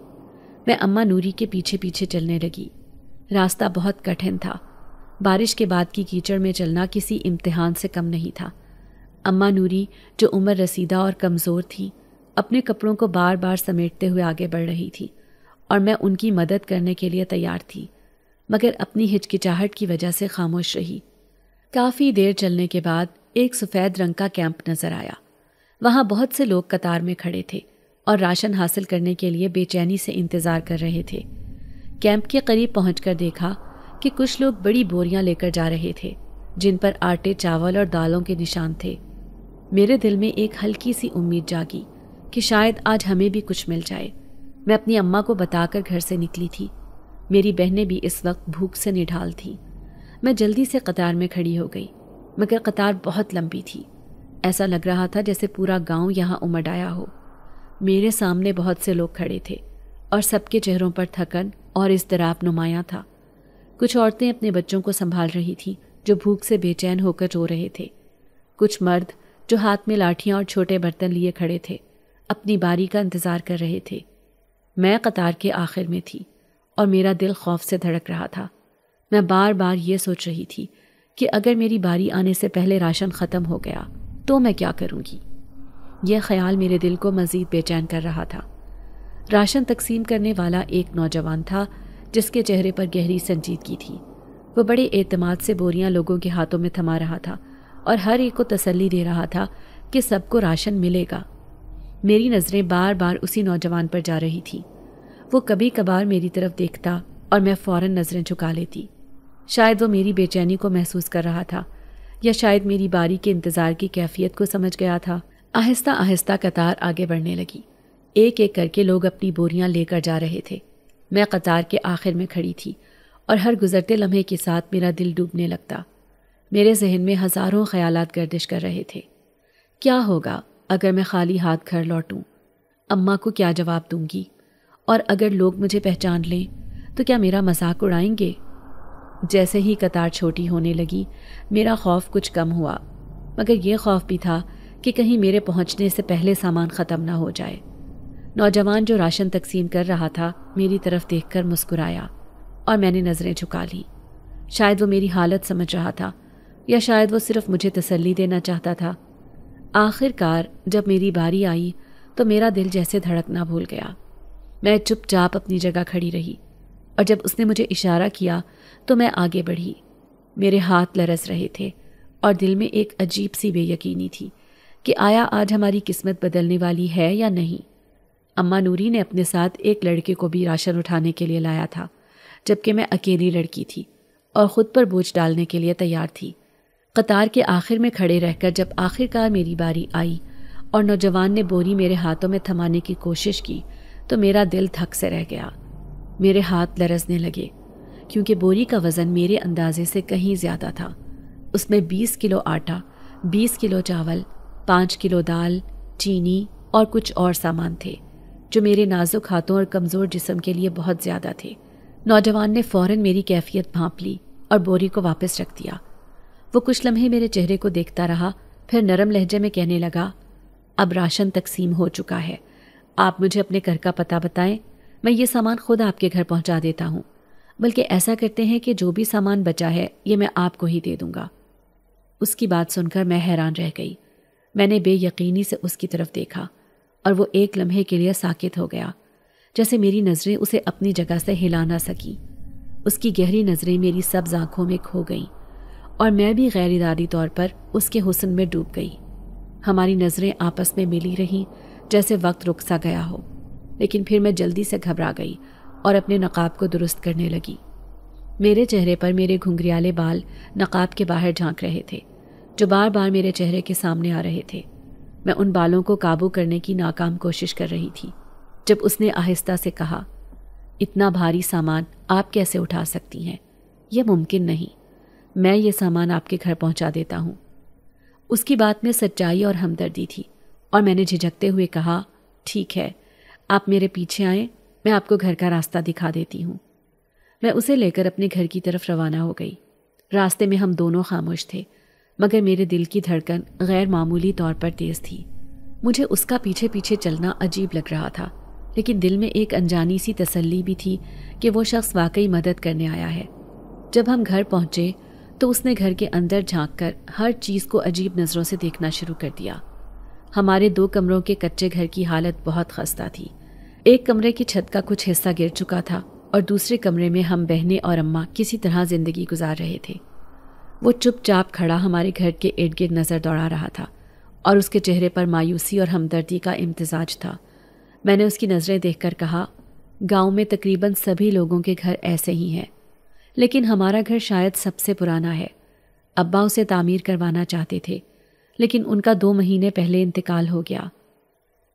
میں اماں نوری کے پیچھے پیچھے چلنے لگی۔ راستہ بہت کٹھن تھا، بارش کے بعد کی کیچڑ میں چلنا کسی امتحان سے کم نہیں تھا۔ اماں نوری جو عمر رسیدہ اور کمزور تھی، اپنے کپڑوں کو بار بار سمیٹتے ہوئے آگے بڑھ رہی تھی اور میں ان کی مدد کرنے کے لیے تیار تھی، مگر اپنی ہچکچاہٹ کی وجہ سے خاموش رہی۔ کافی دیر چلنے کے بعد ایک سفید رنگ کا کیمپ نظر آیا۔ وہاں بہت سے لوگ قطار میں کھڑے تھے اور راشن حاصل کرنے کے لیے بے چینی سے انتظار کر رہے تھے۔ کیمپ کے قریب پہنچ کر دیکھا کہ کچھ لوگ بڑی بوریاں لے کر جا رہے تھے جن پر آٹے، چاول اور دالوں کے نشان تھے۔ میرے دل میں ایک ہلکی سی امید جاگی کہ شاید آج ہمیں بھی کچھ مل جائے۔ میں اپنی اماں کو بتا کر گھر سے نکلی تھی۔ میری بہنیں بھی اس وقت بھوک سے نڈھال تھیں۔ میں جلدی سے قطار میں کھڑی ہو گئی، مگر قطار بہت لمبی تھی۔ ایسا لگ رہا تھا جیسے پورا گاؤں یہاں امڈ آیا ہو۔ میرے سامنے بہت سے لوگ کھڑے تھے اور سب کے چہروں پر تھکن اور اضطراب نمایاں تھا۔ کچھ عورتیں اپنے بچوں کو سنبھال رہی تھیں جو بھوک سے بے چین ہو کر رو رہے تھے۔ کچھ مرد جو ہاتھ میں لاٹھیاں اور چھوٹے برتن لیے کھڑے تھے اپنی باری کا انتظار کر رہے تھے۔ میں قطار کے آخر میں تھی اور میرا دل خوف سے دھڑک رہا تھا۔ میں بار بار یہ سوچ رہی تھی کہ اگر میری باری آنے سے پہلے راشن ختم ہو گیا تو میں کیا کروں گی؟ یہ خیال میرے دل کو مزید بے چین کر رہا تھا۔ راشن تقسیم کرنے والا ایک نوجوان تھا جس کے چہرے پر گہری سنجیدگی تھی۔ وہ بڑے اعتماد سے بوریاں لوگوں کے ہاتھوں میں تھما رہا تھا اور ہر ایک کو تسلی دے رہا تھا کہ سب کو راشن ملے گا۔ میری نظریں بار بار اسی نوجوان پر جا رہی تھیں۔ وہ کبھی کبھار میری طرف دیکھتا اور میں فوراً نظریں جھکا لیتی۔ شاید وہ میری بے چینی کو محسوس کر رہا تھا یا شاید میری باری کے انتظار کی کیفیت کو سمجھ گیا تھا۔ آہستہ آہستہ قطار آگے بڑھنے لگی۔ ایک ایک کر کے لوگ اپنی بوریاں لے کر جا رہے تھے۔ میں قطار کے آخر میں کھڑی تھی اور ہر گزرتے لمحے کے ساتھ میرا دل ڈوبنے لگتا۔ میرے ذہن میں ہزاروں خیالات گردش کر رہے تھے۔ کیا ہوگا اگر میں خالی ہاتھ گھر لوٹوں؟ اماں کو کیا جواب دوں گی؟ اور اگر لوگ مجھے پہچان لیں تو کیا میرا مذاق اڑائیں گے؟ جیسے ہی قطار چھوٹی ہونے لگی میرا خوف کچھ کم ہوا، مگر یہ خوف بھی تھا کہ کہیں میرے پہنچنے سے پہلے سامان ختم نہ ہو جائے۔ نوجوان جو راشن تقسیم کر رہا تھا میری طرف دیکھ کر مسکرایا اور میں نے نظریں جھکا لی۔ شاید وہ میری حالت سمجھ رہا تھا یا شاید وہ صرف مجھے تسلی دینا چاہتا تھا۔ آخر کار جب میری باری آئی تو میرا دل جیسے دھڑکنا بھول گیا۔ میں چپ چاپ اپنی جگہ کھڑی رہی اور جب اس نے مجھے اشارہ کیا تو میں آگے بڑھی۔ میرے ہاتھ لرز رہے تھے اور دل میں ایک عجیب سی بے یقینی تھی کہ آیا آج ہماری قسمت بدلنے والی ہے یا نہیں۔ اماں نوری نے اپنے ساتھ ایک لڑکے کو بھی راشن اٹھانے کے لیے لایا تھا، جبکہ میں اکیلی لڑکی تھی اور خود پر بوجھ ڈالنے کے لیے تیار تھی۔ قطار کے آخر میں کھڑے رہ کر جب آخر کار میری باری آئی اور نوجوان نے بوری میرے ہاتھوں میں تھمانے کی کوشش کی تو میرا دل دھک سے رہ گیا۔ میرے ہاتھ لرزنے لگے کیونکہ بوری کا وزن میرے اندازے سے کہیں زیادہ تھا۔ اس میں 20 کلو آٹا، 20 کلو چاول 5 کلو دال، چینی اور کچھ اور سامان تھے جو میرے نازک ہاتھوں اور کمزور جسم کے لیے بہت زیادہ تھے۔ نوجوان نے فوراً میری کیفیت بھانپ لی اور بوری کو واپس رکھ دیا۔ وہ کچھ لمحے میرے چہرے کو دیکھتا رہا، پھر نرم لہجے میں کہنے لگا، اب راشن تقسیم ہو چکا ہے، آپ مجھے اپنے گھر کا پتہ بتائیں، میں یہ سامان خود آپ کے گھر پہنچا دیتا ہوں، بلکہ ایسا کرتے ہیں کہ جو بھی سامان بچا ہے یہ میں آپ کو ہی دے دوں گا۔ اس کی بات سن کر میں حیران رہ گئی۔ میں نے بے یقینی سے اس کی طرف دیکھا اور وہ ایک لمحے کے لیے ساکت ہو گیا، جیسے میری نظریں اسے اپنی جگہ سے ہلا نہ سکیں۔ اس کی گہری نظریں میری سبز آنکھوں میں کھو گئیں اور میں بھی غیر ارادی طور پر اس کے حسن میں ڈوب گئی۔ ہماری نظریں آپس میں ملی رہیں جیسے وقت رک سا گیا ہو، لیکن پھر میں جلدی سے گھبرا گئی اور اپنے نقاب کو درست کرنے لگی۔ میرے چہرے پر میرے گھنگریالے بال نقاب کے باہر جھانک رہے تھے، جو بار بار میرے چہرے کے سامنے آ رہے تھے۔ میں ان بالوں کو قابو کرنے کی ناکام کوشش کر رہی تھی جب اس نے آہستہ سے کہا، اتنا بھاری سامان آپ کیسے اٹھا سکتی ہیں؟ یہ ممکن نہیں، میں یہ سامان آپ کے گھر پہنچا دیتا ہوں۔ اس کی بات میں سچائی اور ہمدردی تھی اور میں نے جھجکتے ہوئے کہا، ٹھیک ہے، آپ میرے پیچھے آئیں، میں آپ کو گھر کا راستہ دکھا دیتی ہوں۔ میں اسے لے کر اپنے گھر کی طرف روانہ ہو گئی۔ راستے میں ہم دونوں خاموش تھے، مگر میرے دل کی دھڑکن غیر معمولی طور پر تیز تھی۔ مجھے اس کا پیچھے پیچھے چلنا عجیب لگ رہا تھا، لیکن دل میں ایک انجانی سی تسلی بھی تھی کہ وہ شخص واقعی مدد کرنے آیا ہے۔ جب ہم گھر پہنچے تو اس نے گھر کے اندر جھانک کر ہر چیز کو عجیب نظروں سے دیکھنا شروع کر دیا۔ ہمارے 2 کمروں کے کچے گھر کی حالت بہت خستہ تھی۔ ایک کمرے کی چھت کا کچھ حصہ گر چکا تھا اور دوسرے کمرے میں ہم بہنیں اور اماں کسی طرح زندگی گزار رہے تھے۔ وہ چپ چاپ کھڑا ہمارے گھر کے ارد گرد نظر دوڑا رہا تھا اور اس کے چہرے پر مایوسی اور ہمدردی کا امتزاج تھا۔ میں نے اس کی نظریں دیکھ کر کہا، گاؤں میں تقریباً سبھی لوگوں کے گھر ایسے ہی ہیں، لیکن ہمارا گھر شاید سب سے پرانا ہے۔ ابا اسے تعمیر کروانا چاہتے تھے، لیکن ان کا 2 مہینے پہلے انتقال ہو گیا۔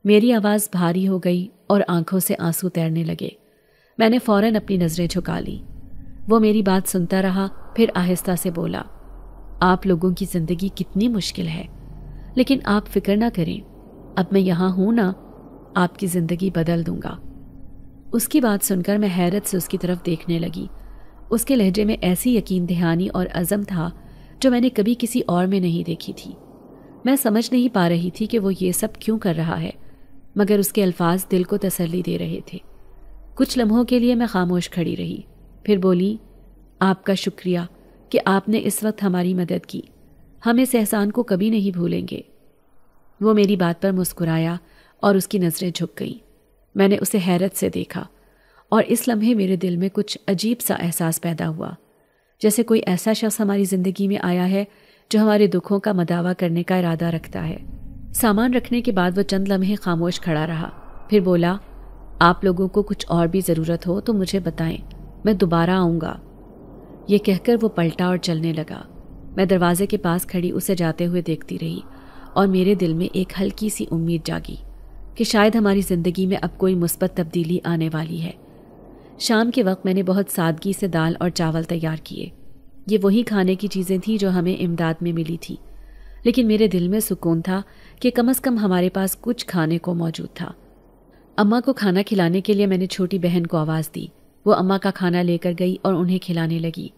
میری آواز بھاری ہو گئی اور آنکھوں سے آنسو تیرنے لگے۔ میں نے فوراً اپنی نظریں جھکا لی۔ وہ میری بات سنتا رہا، پھر آہستہ سے بولا، آپ لوگوں کی زندگی کتنی مشکل ہے، لیکن آپ فکر نہ کریں، اب میں یہاں ہوں نا، آپ کی زندگی بدل دوں گا۔ اس کی بات سن کر میں حیرت سے اس کی طرف دیکھنے لگی۔ اس کے لہجے میں ایسی یقین دہانی اور عزم تھا جو میں نے کبھی کسی اور میں نہیں دیکھی تھی۔ میں سمجھ نہیں پا رہی تھی کہ وہ یہ سب کیوں کر رہا ہے، مگر اس کے الفاظ دل کو تسلی دے رہے تھے۔ کچھ لمحوں کے لیے میں خاموش کھڑی رہی، پھر بولی، آپ کا شکریہ کہ آپ نے اس وقت ہماری مدد کی، ہم اس احسان کو کبھی نہیں بھولیں گے۔ وہ میری بات پر مسکرایا اور اس کی نظریں جھک گئیں۔ میں نے اسے حیرت سے دیکھا اور اس لمحے میرے دل میں کچھ عجیب سا احساس پیدا ہوا، جیسے کوئی ایسا شخص ہماری زندگی میں آیا ہے جو ہمارے دکھوں کا مداوا کرنے کا ارادہ رکھتا ہے۔ سامان رکھنے کے بعد وہ چند لمحے خاموش کھڑا رہا، پھر بولا، آپ لوگوں کو کچھ اور بھی ضرورت ہو تو مجھے بتائیں، میں دوبارہ آؤں گا۔ یہ کہہ کر وہ پلٹا اور چلنے لگا۔ میں دروازے کے پاس کھڑی اسے جاتے ہوئے دیکھتی رہی اور میرے دل میں ایک ہلکی سی امید جاگی کہ شاید ہماری زندگی میں اب کوئی مثبت تبدیلی آنے والی ہے۔ شام کے وقت میں نے بہت سادگی سے دال اور چاول تیار کیے۔ یہ وہی کھانے کی چیزیں تھیں جو ہمیں امداد میں ملی تھی، لیکن میرے دل میں سکون تھا کہ کم از کم ہمارے پاس کچھ کھانے کو موجود تھا۔ اماں کو کھانا کھلانے کے لیے میں نے چھوٹی بہن کو آواز دی۔ وہ اماں کا کھانا لے کر گئی اور انہیں کھلانے لگی،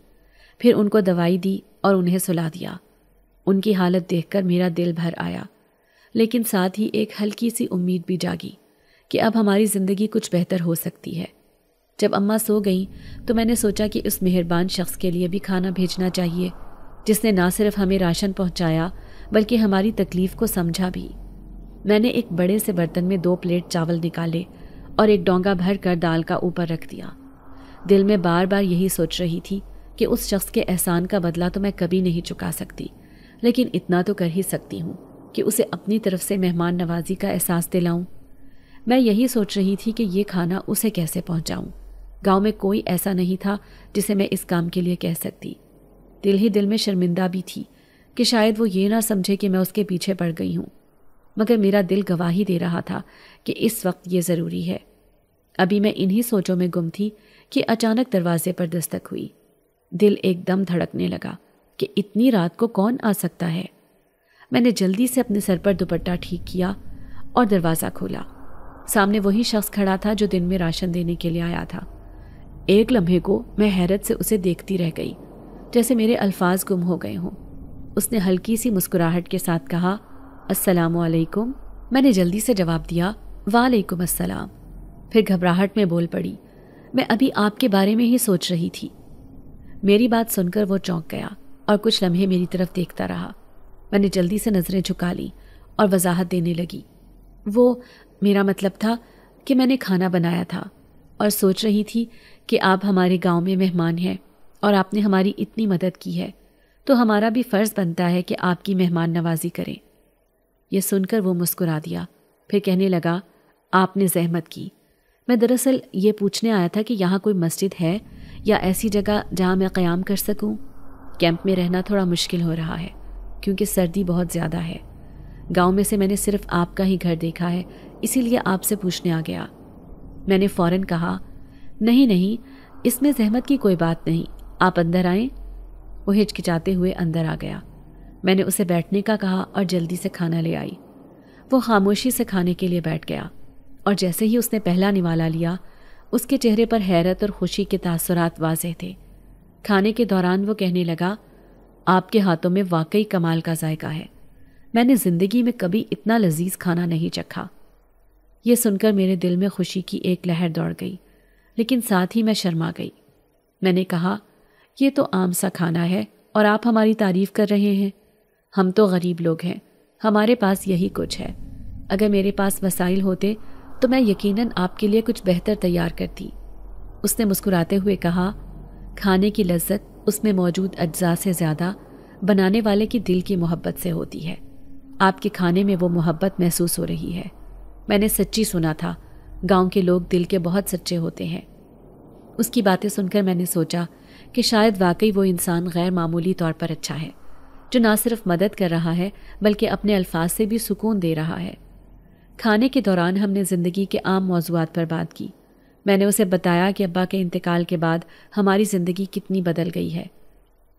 پھر ان کو دوائی دی اور انہیں سلا دیا۔ ان کی حالت دیکھ کر میرا دل بھر آیا، لیکن ساتھ ہی ایک ہلکی سی امید بھی جاگی کہ اب ہماری زندگی کچھ بہتر ہو سکتی ہے۔ جب اماں سو گئیں تو میں نے سوچا کہ اس مہربان شخص کے لیے بھی کھانا بھیجنا چاہیے، جس نے نہ صرف ہمیں راشن پہنچایا بلکہ ہماری تکلیف کو سمجھا بھی۔ میں نے ایک بڑے سے برتن میں 2 پلیٹ چاول نکالے اور ایک ڈونگا بھر کر دال کا اوپر رکھ دیا۔ دل میں بار بار یہی سوچ رہی تھی کہ اس شخص کے احسان کا بدلہ تو میں کبھی نہیں چکا سکتی، لیکن اتنا تو کر ہی سکتی ہوں کہ اسے اپنی طرف سے مہمان نوازی کا احساس دلاؤں۔ میں یہی سوچ رہی تھی کہ یہ کھانا اسے کیسے پہنچاؤں۔ گاؤں میں کوئی ایسا نہیں تھا جسے میں اس کام کے لیے کہہ سکتی۔ دل ہی دل میں شرمندہ بھی تھی کہ شاید وہ یہ نہ سمجھے کہ میں اس کے پیچھے پڑ گئی ہوں، مگر میرا دل گواہی دے رہا تھا کہ اس وقت یہ ضروری ہے۔ ابھی میں انہی سوچوں میں گم تھی کہ اچانک دروازے پر دستک ہوئی۔ دل ایک دم دھڑکنے لگا کہ اتنی رات کو کون آ سکتا ہے۔ میں نے جلدی سے اپنے سر پر دوپٹہ ٹھیک کیا اور دروازہ کھولا۔ سامنے وہی شخص کھڑا تھا جو دن میں راشن دینے کے لیے آیا تھا۔ ایک لمحے کو میں حیرت سے اسے دیکھتی رہ گئی، جیسے میرے الفاظ گم ہو گئے ہوں۔ اس نے ہلکی سی مسکراہٹ کے ساتھ کہا، السلام علیکم۔ میں نے جلدی سے جواب دیا، وعلیکم السلام۔ پھر گھبراہٹ میں بول پڑی، میں ابھی آپ کے بارے میں ہی سوچ رہی تھی۔ میری بات سن کر وہ چونک گیا اور کچھ لمحے میری طرف دیکھتا رہا۔ میں نے جلدی سے نظریں جھکا لی اور وضاحت دینے لگی، میرا مطلب تھا کہ میں نے کھانا بنایا تھا اور سوچ رہی تھی کہ آپ ہمارے گاؤں میں مہمان ہیں اور آپ نے ہماری اتنی مدد کی ہے، تو ہمارا بھی فرض بنتا ہے کہ آپ کی مہمان نوازی کریں۔ یہ سن کر وہ مسکرا دیا، پھر کہنے لگا، آپ نے زحمت کی۔ میں دراصل یہ پوچھنے آیا تھا کہ یہاں کوئی مسجد ہے یا ایسی جگہ جہاں میں قیام کر سکوں؟ کیمپ میں رہنا تھوڑا مشکل ہو رہا ہے کیونکہ سردی بہت زیادہ ہے۔ گاؤں میں سے میں نے صرف آپ کا ہی گھر دیکھا ہے، اسی لیے آپ سے پوچھنے آ گیا۔ میں نے فوراً کہا، نہیں، اس میں زحمت کی کوئی بات نہیں، آپ اندر آئیں۔ وہ ہچکچاتے ہوئے اندر آ گیا۔ میں نے اسے بیٹھنے کا کہا اور جلدی سے کھانا لے آئی۔ وہ خاموشی سے کھانے کے لیے بیٹھ گیا اور جیسے ہی اس نے پہلا نوالا لیا، اس کے چہرے پر حیرت اور خوشی کے تاثرات واضح تھے۔ کھانے کے دوران وہ کہنے لگا، آپ کے ہاتھوں میں واقعی کمال کا ذائقہ ہے، میں نے زندگی میں کبھی اتنا لذیذ کھانا نہیں چکھا۔ یہ سن کر میرے دل میں خوشی کی ایک لہر دوڑ گئی، لیکن ساتھ ہی میں شرما گئی۔ میں نے کہا، یہ تو عام سا کھانا ہے اور آپ ہماری تعریف کر رہے ہیں؟ ہم تو غریب لوگ ہیں، ہمارے پاس یہی کچھ ہے۔ اگر میرے پاس وسائل ہوتے تو میں یقیناً آپ کے لیے کچھ بہتر تیار کرتی۔ اس نے مسکراتے ہوئے کہا، کھانے کی لذت اس میں موجود اجزاء سے زیادہ بنانے والے کی دل کی محبت سے ہوتی ہے۔ آپ کے کھانے میں وہ محبت محسوس ہو رہی ہے۔ میں نے سچی سنا تھا، گاؤں کے لوگ دل کے بہت سچے ہوتے ہیں۔ اس کی باتیں سن کر میں نے سوچا کہ شاید واقعی وہ انسان غیر معمولی طور پر اچھا ہے، جو نہ صرف مدد کر رہا ہے بلکہ اپنے الفاظ سے بھی سکون دے رہا ہے۔ کھانے کے دوران ہم نے زندگی کے عام موضوعات پر بات کی۔ میں نے اسے بتایا کہ ابا کے انتقال کے بعد ہماری زندگی کتنی بدل گئی ہے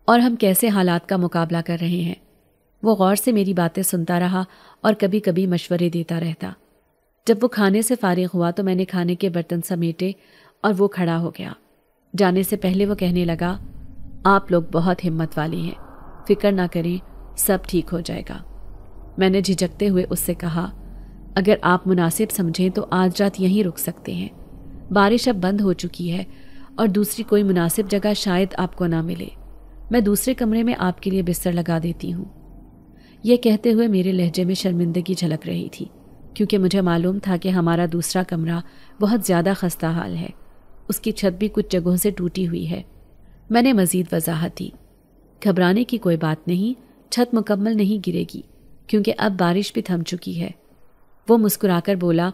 اور ہم کیسے حالات کا مقابلہ کر رہے ہیں۔ وہ غور سے میری باتیں سنتا رہا اور کبھی کبھی مشورے دیتا رہتا۔ جب وہ کھانے سے فارغ ہوا تو میں نے کھانے کے برتن سمیٹے اور وہ کھڑا ہو گیا۔ جانے سے پہلے وہ کہنے لگا، آپ لوگ بہت ہمت والے ہیں، فکر نہ کریں، سب ٹھیک ہو جائے گا۔ میں نے جھجکتے ہوئے اس سے کہا، اگر آپ مناسب سمجھیں تو آج رات یہیں رک سکتے ہیں، بارش اب بند ہو چکی ہے اور دوسری کوئی مناسب جگہ شاید آپ کو نہ ملے، میں دوسرے کمرے میں آپ کے لیے بستر لگا دیتی ہوں۔ یہ کہتے ہوئے میرے لہجے میں شرمندگی جھلک رہی تھی، کیونکہ مجھے معلوم تھا کہ ہمارا دوسرا کمرہ بہت زیادہ خستہ حال ہے، اس کی چھت بھی کچھ جگہوں سے ٹوٹی ہوئی ہے۔ میں نے مزید وضاحت دی، گھبرانے کی کوئی بات نہیں، چھت مکمل نہیں گرے گی کیونکہ اب بارش بھی تھم چکی ہے۔ وہ مسکرا کر بولا،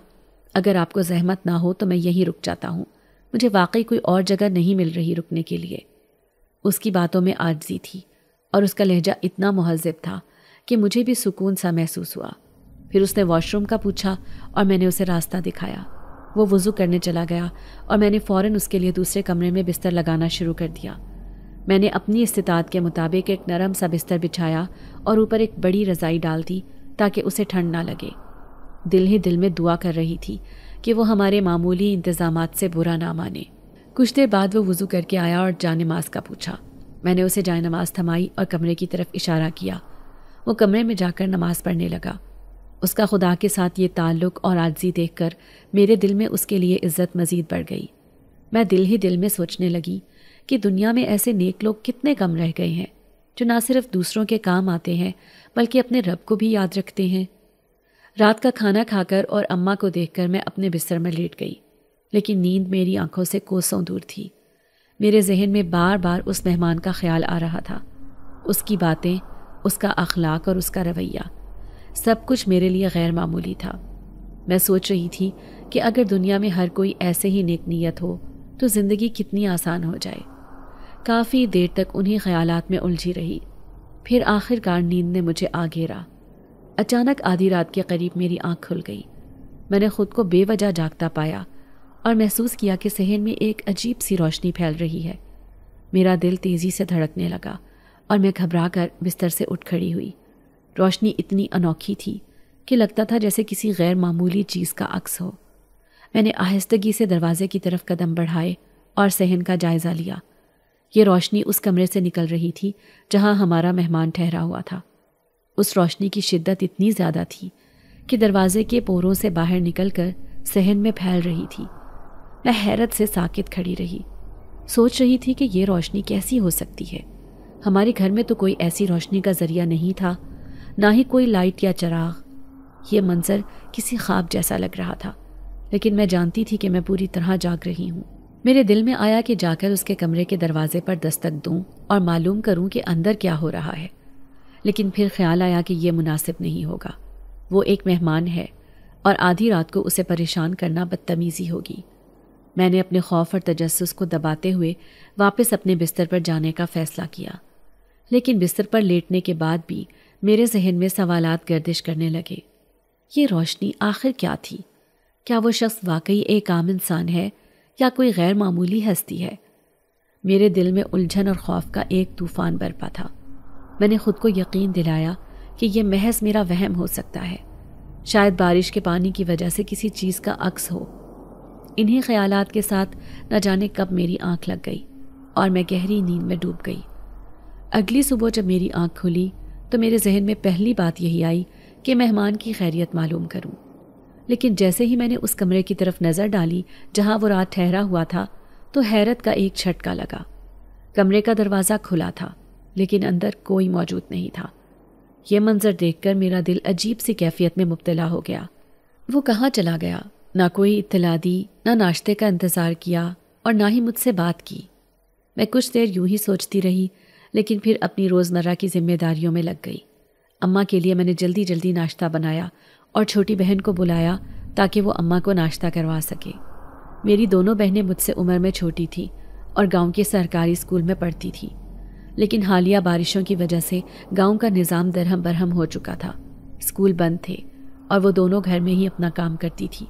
اگر آپ کو زحمت نہ ہو تو میں یہیں رک جاتا ہوں، مجھے واقعی کوئی اور جگہ نہیں مل رہی رکنے کے لیے۔ اس کی باتوں میں عاجزی تھی اور اس کا لہجہ اتنا مہذب تھا کہ مجھے بھی سکون سا محسوس ہوا۔ پھر اس نے واش روم کا پوچھا اور میں نے اسے راستہ دکھایا۔ وہ وضو کرنے چلا گیا اور میں نے فوراً اس کے لیے دوسرے کمرے میں بستر لگانا شروع کر دیا۔ میں نے اپنی استطاعت کے مطابق ایک نرم سا بستر بچھایا اور اوپر ایک بڑی رضائی ڈال دی تاکہ اسے ٹھنڈ نہ لگے۔ دل ہی دل میں دعا کر رہی تھی کہ وہ ہمارے معمولی انتظامات سے برا نہ مانے۔ کچھ دیر بعد وہ وضو کر کے آیا اور جائے نماز کا پوچھا۔ میں نے اسے جائے نماز تھمائی اور کمرے کی طرف اشارہ کیا۔ وہ کمرے میں جا کر نماز پڑھنے لگا۔ اس کا خدا کے ساتھ یہ تعلق اور عاجزی دیکھ کر میرے دل میں اس کے لیے عزت مزید بڑھ گئی۔ میں دل ہی دل میں سوچنے لگی کہ دنیا میں ایسے نیک لوگ کتنے کم رہ گئے ہیں جو نہ صرف دوسروں کے کام آتے ہیں بلکہ اپنے رب کو بھی یاد رکھتے ہیں۔ رات کا کھانا کھا کر اور اماں کو دیکھ کر میں اپنے بستر میں لیٹ گئی، لیکن نیند میری آنکھوں سے کوسوں دور تھی۔ میرے ذہن میں بار بار اس مہمان کا خیال آ رہا تھا، اس کی باتیں، اس کا اخلاق اور اس کا رویہ، سب کچھ میرے لیے غیر معمولی تھا۔ میں سوچ رہی تھی کہ اگر دنیا میں ہر کوئی ایسے ہی نیک نیت ہو تو زندگی کتنی آسان ہو جائے۔ کافی دیر تک انہی خیالات میں الجھی رہی، پھر آخر کار نیند نے مجھے آ گھیرا۔ اچانک آدھی رات کے قریب میری آنکھ کھل گئی۔ میں نے خود کو بے وجہ جاگتا پایا اور محسوس کیا کہ صحن میں ایک عجیب سی روشنی پھیل رہی ہے۔ میرا دل تیزی سے دھڑکنے لگا اور میں گھبرا کر بستر سے اٹھ کھڑی ہوئی۔ روشنی اتنی انوکھی تھی کہ لگتا تھا جیسے کسی غیر معمولی چیز کا عکس ہو۔ میں نے آہستگی سے دروازے کی طرف قدم بڑھائے اور صحن کا جائزہ لیا۔ یہ روشنی اس کمرے سے نکل رہی تھی جہاں ہمارا مہمان ٹھہرا ہوا تھا۔ اس روشنی کی شدت اتنی زیادہ تھی کہ دروازے کے پوروں سے باہر نکل کر صحن میں پھیل رہی تھی۔ میں حیرت سے ساکت کھڑی رہی، سوچ رہی تھی کہ یہ روشنی کیسی ہو سکتی ہے۔ ہمارے گھر میں تو کوئی ایسی روشنی کا ذریعہ نہیں تھا، نہ ہی کوئی لائٹ یا چراغ۔ یہ منظر کسی خواب جیسا لگ رہا تھا، لیکن میں جانتی تھی کہ میں پوری طرح جاگ رہی ہوں۔ میرے دل میں آیا کہ جا کر اس کے کمرے کے دروازے پر دستک دوں اور معلوم کروں کہ اندر کیا ہو رہا ہے، لیکن پھر خیال آیا کہ یہ مناسب نہیں ہوگا۔ وہ ایک مہمان ہے اور آدھی رات کو اسے پریشان کرنا بدتمیزی ہوگی۔ میں نے اپنے خوف اور تجسس کو دباتے ہوئے واپس اپنے بستر پر جانے کا فیصلہ کیا، لیکن بستر پر لیٹنے کے بعد بھی میرے ذہن میں سوالات گردش کرنے لگے۔ یہ روشنی آخر کیا تھی؟ کیا وہ شخص واقعی ایک عام انسان ہے یا کوئی غیر معمولی ہستی ہے؟ میرے دل میں الجھن اور خوف کا ایک طوفان برپا تھا۔ میں نے خود کو یقین دلایا کہ یہ محض میرا وہم ہو سکتا ہے، شاید بارش کے پانی کی وجہ سے کسی چیز کا عکس ہو۔ انہی خیالات کے ساتھ نہ جانے کب میری آنکھ لگ گئی اور میں گہری نیند میں ڈوب گئی۔ اگلی صبح جب میری آنکھ کھلی تو میرے ذہن میں پہلی بات یہی آئی کہ مہمان کی خیریت معلوم کروں، لیکن جیسے ہی میں نے اس کمرے کی طرف نظر ڈالی جہاں وہ رات ٹھہرا ہوا تھا تو حیرت کا ایک جھٹکا لگا۔ کمرے کا دروازہ کھلا تھا لیکن اندر کوئی موجود نہیں تھا۔ یہ منظر دیکھ کر میرا دل عجیب سی کیفیت میں مبتلا ہو گیا۔ وہ کہاں چلا گیا؟ نہ کوئی اطلاع دی، نہ ناشتے کا انتظار کیا اور نہ ہی مجھ سے بات کی۔ میں کچھ دیر یوں ہی سوچتی رہی، لیکن پھر اپنی روزمرہ کی ذمہ داریوں میں لگ گئی۔ اماں کے لیے میں نے جلدی جلدی ناشتہ بنایا اور چھوٹی بہن کو بلایا تاکہ وہ اماں کو ناشتہ کروا سکے۔ میری دونوں بہنیں مجھ سے عمر میں چھوٹی تھیں اور گاؤں کے سرکاری اسکول میں پڑھتی تھیں، لیکن حالیہ بارشوں کی وجہ سے گاؤں کا نظام درہم برہم ہو چکا تھا۔ اسکول بند تھے اور وہ دونوں گھر میں ہی اپنا کام کرتی تھی۔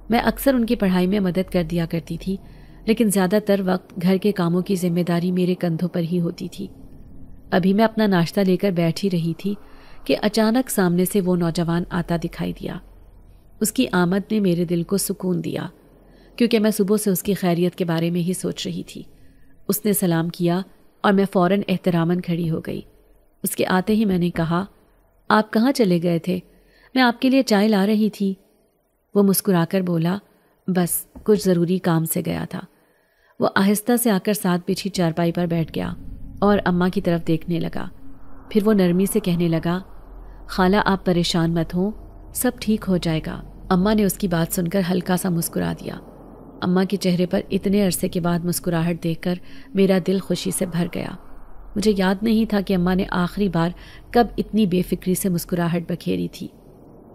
میں اکثر ان کی پڑھائی میں مدد کر دیا کرتی تھی، لیکن زیادہ تر وقت گھر کے کاموں کی ذمہ داری میرے کندھوں پر ہی ہوتی تھی۔ ابھی میں اپنا ناشتہ لے کر بیٹھ ہی رہی تھی کہ اچانک سامنے سے وہ نوجوان آتا دکھائی دیا۔ اس کی آمد نے میرے دل کو سکون دیا، کیونکہ میں صبح سے اس کی خیریت کے بارے میں ہی سوچ رہی تھی۔ اس نے سلام کیا اور میں فوراً احتراماً کھڑی ہو گئی۔ اس کے آتے ہی میں نے کہا، آپ کہاں چلے گئے تھے؟ میں آپ کے لیے چائے لا رہی تھی۔ وہ مسکرا کر بولا، بس کچھ ضروری کام سے گیا تھا۔ وہ آہستہ سے آ کر ساتھ بچھی چارپائی پر بیٹھ گیا اور اماں کی طرف دیکھنے لگا۔ پھر وہ نرمی سے کہنے لگا، خالہ آپ پریشان مت ہوں، سب ٹھیک ہو جائے گا۔ اماں نے اس کی بات سن کر ہلکا سا مسکرا دیا۔ اماں کے چہرے پر اتنے عرصے کے بعد مسکراہٹ دیکھ کر میرا دل خوشی سے بھر گیا۔ مجھے یاد نہیں تھا کہ اماں نے آخری بار کب اتنی بے فکری سے مسکراہٹ بکھیری تھی۔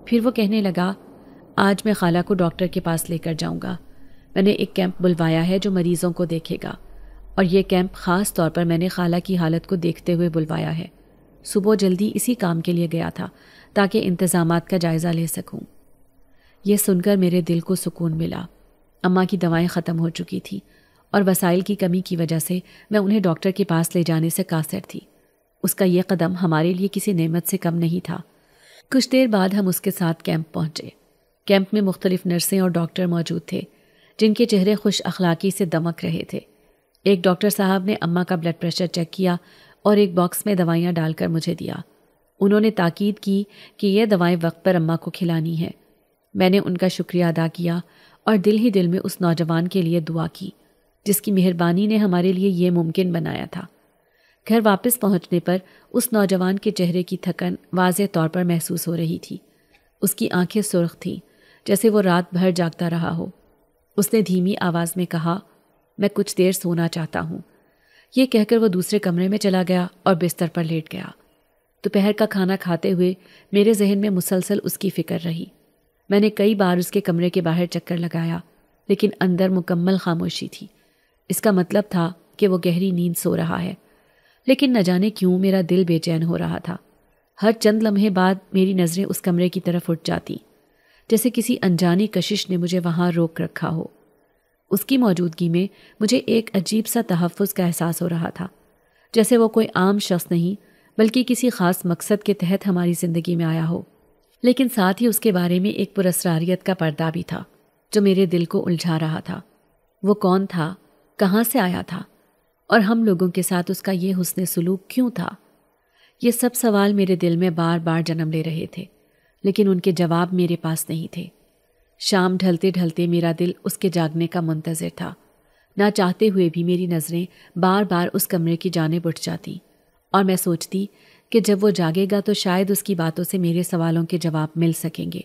پھر وہ کہنے لگا، آج میں خالہ کو ڈاکٹر کے پاس لے کر جاؤں گا۔ میں نے ایک کیمپ بلوایا ہے جو مریضوں کو دیکھے گا، اور یہ کیمپ خاص طور پر میں نے خالہ کی حالت کو دیکھتے ہوئے بلوایا ہے۔ صبح جلدی اسی کام کے لیے گیا تھا تاکہ انتظامات کا جائزہ لے سکوں۔ یہ سن کر میرے دل کو سکون ملا۔ اماں کی دوائیں ختم ہو چکی تھیں اور وسائل کی کمی کی وجہ سے میں انہیں ڈاکٹر کے پاس لے جانے سے قاصر تھی۔ اس کا یہ قدم ہمارے لیے کسی نعمت سے کم نہیں تھا۔ کچھ دیر بعد ہم اس کے ساتھ کیمپ پہنچے۔ کیمپ میں مختلف نرسیں اور ڈاکٹر موجود تھے جن کے چہرے خوش اخلاقی سے دمک رہے تھے۔ ایک ڈاکٹر صاحب نے اماں کا بلڈ پریشر چیک کیا اور ایک باکس میں دوائیاں ڈال کر مجھے دیا۔ انہوں نے تاکید کی کہ یہ دوائیں وقت پر اماں کو کھلانی ہیں۔ میں نے ان کا شکریہ ادا کیا اور دل ہی دل میں اس نوجوان کے لیے دعا کی جس کی مہربانی نے ہمارے لیے یہ ممکن بنایا تھا۔ گھر واپس پہنچنے پر اس نوجوان کے چہرے کی تھکن واضح طور پر محسوس ہو رہی تھی۔ اس کی آنکھیں سرخ تھیں جیسے وہ رات بھر جاگتا رہا ہو۔ اس نے دھیمی آواز میں کہا، میں کچھ دیر سونا چاہتا ہوں۔ یہ کہہ کر وہ دوسرے کمرے میں چلا گیا اور بستر پر لیٹ گیا۔ دوپہر کا کھانا کھاتے ہوئے میرے ذہن میں مسلسل اس کی فکر رہی۔ میں نے کئی بار اس کے کمرے کے باہر چکر لگایا، لیکن اندر مکمل خاموشی تھی۔ اس کا مطلب تھا کہ وہ گہری نیند سو رہا ہے، لیکن نہ جانے کیوں میرا دل بے چین ہو رہا تھا۔ ہر چند لمحے بعد میری نظریں اس کمرے کی طرف اٹھ جاتی، جیسے کسی انجانی کشش نے مجھے وہاں روک رکھا ہو۔ اس کی موجودگی میں مجھے ایک عجیب سا تحفظ کا احساس ہو رہا تھا، جیسے وہ کوئی عام شخص نہیں بلکہ کسی خاص مقصد کے تحت ہماری زندگی میں آیا ہو، لیکن ساتھ ہی اس کے بارے میں ایک پراسراریت کا پردہ بھی تھا جو میرے دل کو الجھا رہا تھا۔ وہ کون تھا، کہاں سے آیا تھا، اور ہم لوگوں کے ساتھ اس کا یہ حسن سلوک کیوں تھا؟ یہ سب سوال میرے دل میں بار بار جنم لے رہے تھے، لیکن ان کے جواب میرے پاس نہیں تھے۔ شام ڈھلتے ڈھلتے میرا دل اس کے جاگنے کا منتظر تھا۔ نہ چاہتے ہوئے بھی میری نظریں بار بار اس کمرے کی جانب اٹھ جاتی، اور میں سوچتی کہ جب وہ جاگے گا تو شاید اس کی باتوں سے میرے سوالوں کے جواب مل سکیں گے۔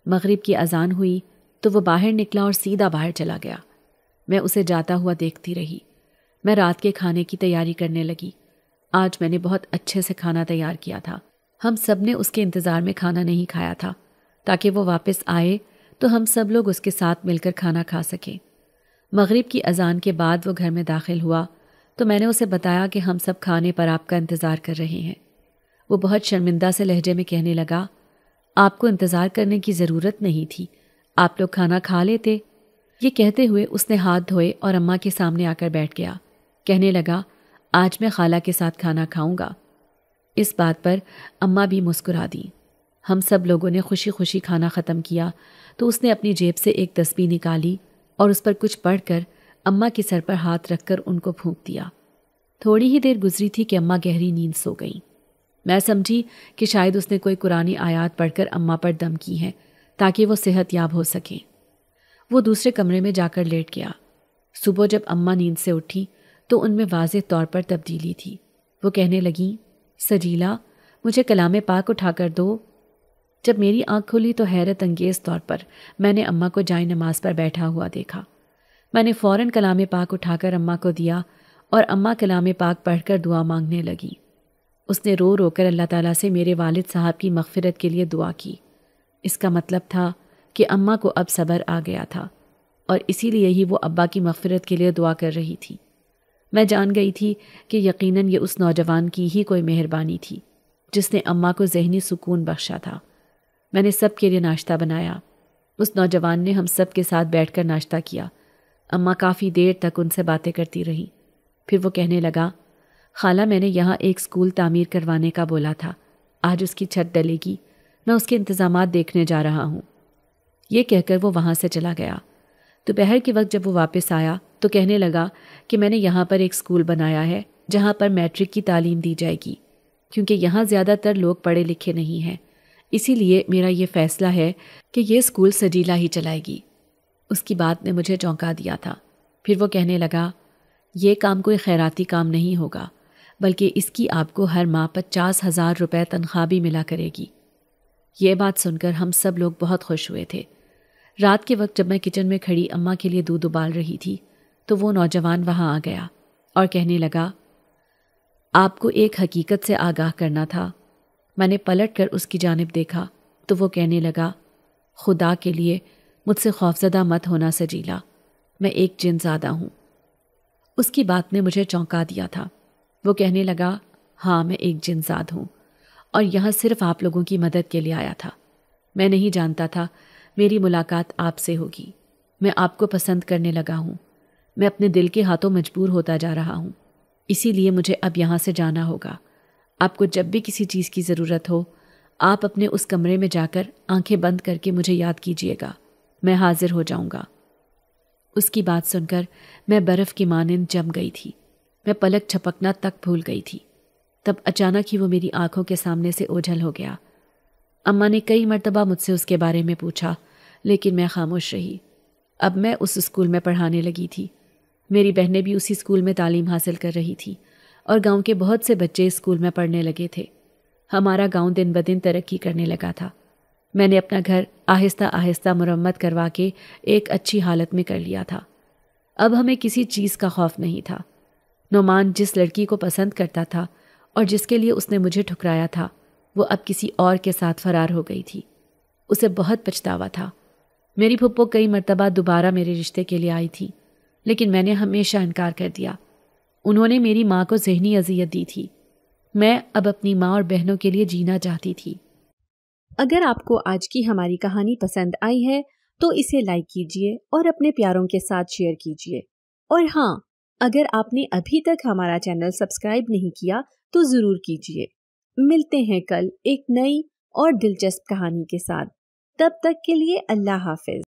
مغرب کی اذان ہوئی تو وہ باہر نکلا اور سیدھا باہر چلا گیا۔ میں اسے جاتا ہوا دیکھتی رہی۔ میں رات کے کھانے کی تیاری کرنے لگی۔ آج میں نے بہت اچھے سے کھانا تیار کیا تھا۔ ہم سب نے اس کے انتظار میں کھانا نہیں کھایا تھا تاکہ وہ واپس آئے تو ہم سب لوگ اس کے ساتھ مل کر کھانا کھا سکیں۔ مغرب کی اذان کے بعد وہ گھر میں داخل ہوا تو میں نے اسے بتایا کہ ہم سب کھانے پر آپ کا انتظار کر رہے ہیں۔ وہ بہت شرمندہ سے لہجے میں کہنے لگا، آپ کو انتظار کرنے کی ضرورت نہیں تھی، آپ لوگ کھانا کھا لیتے۔ یہ کہتے ہوئے اس نے ہاتھ دھوئے اور اماں کے سامنے آ کر بیٹھ گیا۔ کہنے لگا، آج میں خالہ کے ساتھ کھانا کھاؤں گا۔ اس بات پر اماں بھی مسکرا دی۔ ہم سب لوگوں نے خوشی خوشی کھانا ختم کیا تو اس نے اپنی جیب سے ایک تسبیح نکالی اور اس پر کچھ پڑھ کر اماں کے سر پر ہاتھ رکھ کر ان کو پھونک دیا۔ تھوڑی ہی دیر گزری تھی کہ اماں گہری نیند سو گئیں۔ میں سمجھی کہ شاید اس نے کوئی قرآنی آیات پڑھ کر اماں پر دم کی ہیں تاکہ وہ صحت یاب ہو سکیں۔ وہ دوسرے کمرے میں جا کر لیٹ گیا۔ صبح جب اماں نیند سے اٹھی تو ان میں واضح طور پر تبدیلی تھی۔ وہ کہنے لگیں، سجیلا، مجھے کلام پاک اٹھا کر دو۔ جب میری آنکھ کھلی تو حیرت انگیز طور پر میں نے اماں کو جائے نماز پر بیٹھا ہوا دیکھا۔ میں نے فوراً کلام پاک اٹھا کر اماں کو دیا اور اماں کلام پاک پڑھ کر دعا مانگنے لگی۔ اس نے رو رو کر اللہ تعالیٰ سے میرے والد صاحب کی مغفرت کے لیے دعا کی۔ اس کا مطلب تھا کہ اماں کو اب صبر آ گیا تھا اور اسی لیے ہی وہ ابا کی مغفرت کے لیے دعا کر رہی تھی۔ میں جان گئی تھی کہ یقیناً یہ اس نوجوان کی ہی کوئی مہربانی تھی جس نے اماں کو ذہنی سکون بخشا تھا۔ میں نے سب کے لیے ناشتہ بنایا۔ اس نوجوان نے ہم سب کے ساتھ بیٹھ کر ناشتہ کیا۔ اماں کافی دیر تک ان سے باتیں کرتی رہیں۔ پھر وہ کہنے لگا، خالہ، میں نے یہاں ایک اسکول تعمیر کروانے کا بولا تھا، آج اس کی چھت ڈلے گی، میں اس کے انتظامات دیکھنے جا رہا ہوں۔ یہ کہہ کر وہ وہاں سے چلا گیا۔ دوپہر کے وقت جب وہ واپس آیا تو کہنے لگا کہ میں نے یہاں پر ایک اسکول بنایا ہے جہاں پر میٹرک کی تعلیم دی جائے گی، کیونکہ یہاں زیادہ تر لوگ پڑھے لکھے نہیں ہیں، اسی لیے میرا یہ فیصلہ ہے کہ یہ اسکول سجیلا ہی چلائے گی۔ اس کی بات نے مجھے چونکا دیا تھا۔ پھر وہ کہنے لگا، یہ کام کوئی خیراتی کام نہیں ہوگا، بلکہ اس کی آپ کو ہر ماہ 50,000 روپے تنخواہ بھی ملا کرے گی۔ یہ بات سن کر ہم سب لوگ بہت خوش ہوئے تھے۔ رات کے وقت جب میں کچن میں کھڑی اماں کے لیے دودھ ابال رہی تھی تو وہ نوجوان وہاں آ گیا اور کہنے لگا، آپ کو ایک حقیقت سے آگاہ کرنا تھا۔ میں نے پلٹ کر اس کی جانب دیکھا تو وہ کہنے لگا، خدا کے لیے مجھ سے خوفزدہ مت ہونا سجیلا، میں ایک جن زادہ ہوں۔ اس کی بات نے مجھے چونکا دیا تھا۔ وہ کہنے لگا، ہاں، میں ایک جن زاد ہوں اور یہاں صرف آپ لوگوں کی مدد کے لیے آیا تھا۔ میں نہیں جانتا تھا میری ملاقات آپ سے ہوگی۔ میں آپ کو پسند کرنے لگا ہوں۔ میں اپنے دل کے ہاتھوں مجبور ہوتا جا رہا ہوں، اسی لیے مجھے اب یہاں سے جانا ہوگا۔ آپ کو جب بھی کسی چیز کی ضرورت ہو، آپ اپنے اس کمرے میں جا کر آنکھیں بند کر کے مجھے یاد کیجیے گا، میں حاضر ہو جاؤں گا۔ اس کی بات سن کر میں برف کی مانند جم گئی تھی۔ میں پلک جھپکنا تک بھول گئی تھی۔ تب اچانک ہی وہ میری آنکھوں کے سامنے سے اوجھل ہو گیا۔ اماں نے کئی مرتبہ مجھ سے اس کے بارے میں پوچھا، لیکن میں خاموش رہی۔ اب میں اس اسکول میں پڑھانے لگی تھی۔ میری بہنیں بھی اسی اسکول میں تعلیم حاصل کر رہی تھی اور گاؤں کے بہت سے بچے اسکول میں پڑھنے لگے تھے۔ ہمارا گاؤں دن بدن ترقی کرنے لگا تھا۔ میں نے اپنا گھر آہستہ آہستہ مرمت کروا کے ایک اچھی حالت میں کر لیا تھا۔ اب ہمیں کسی چیز کا خوف نہیں تھا۔ نعمان جس لڑکی کو پسند کرتا تھا اور جس کے لیے اس نے مجھے ٹھکرایا تھا، وہ اب کسی اور کے ساتھ فرار ہو گئی تھی۔ اسے بہت پچھتاوا تھا۔ میری پھپھو کئی مرتبہ دوبارہ میرے رشتے کے لیے آئی تھی، لیکن میں نے ہمیشہ انکار کر دیا۔ انہوں نے میری ماں کو ذہنی اذیت دی تھی۔ میں اب اپنی ماں اور بہنوں کے لیے جینا چاہتی تھی۔ اگر آپ کو آج کی ہماری کہانی پسند آئی ہے تو اسے لائک کیجیے اور اپنے پیاروں کے ساتھ شیئر کیجیے، اور ہاں، اگر آپ نے ابھی تک ہمارا چینل سبسکرائب نہیں کیا تو ضرور کیجیے۔ ملتے ہیں کل ایک نئی اور دلچسپ کہانی کے ساتھ. تب تک کے لیے اللہ حافظ.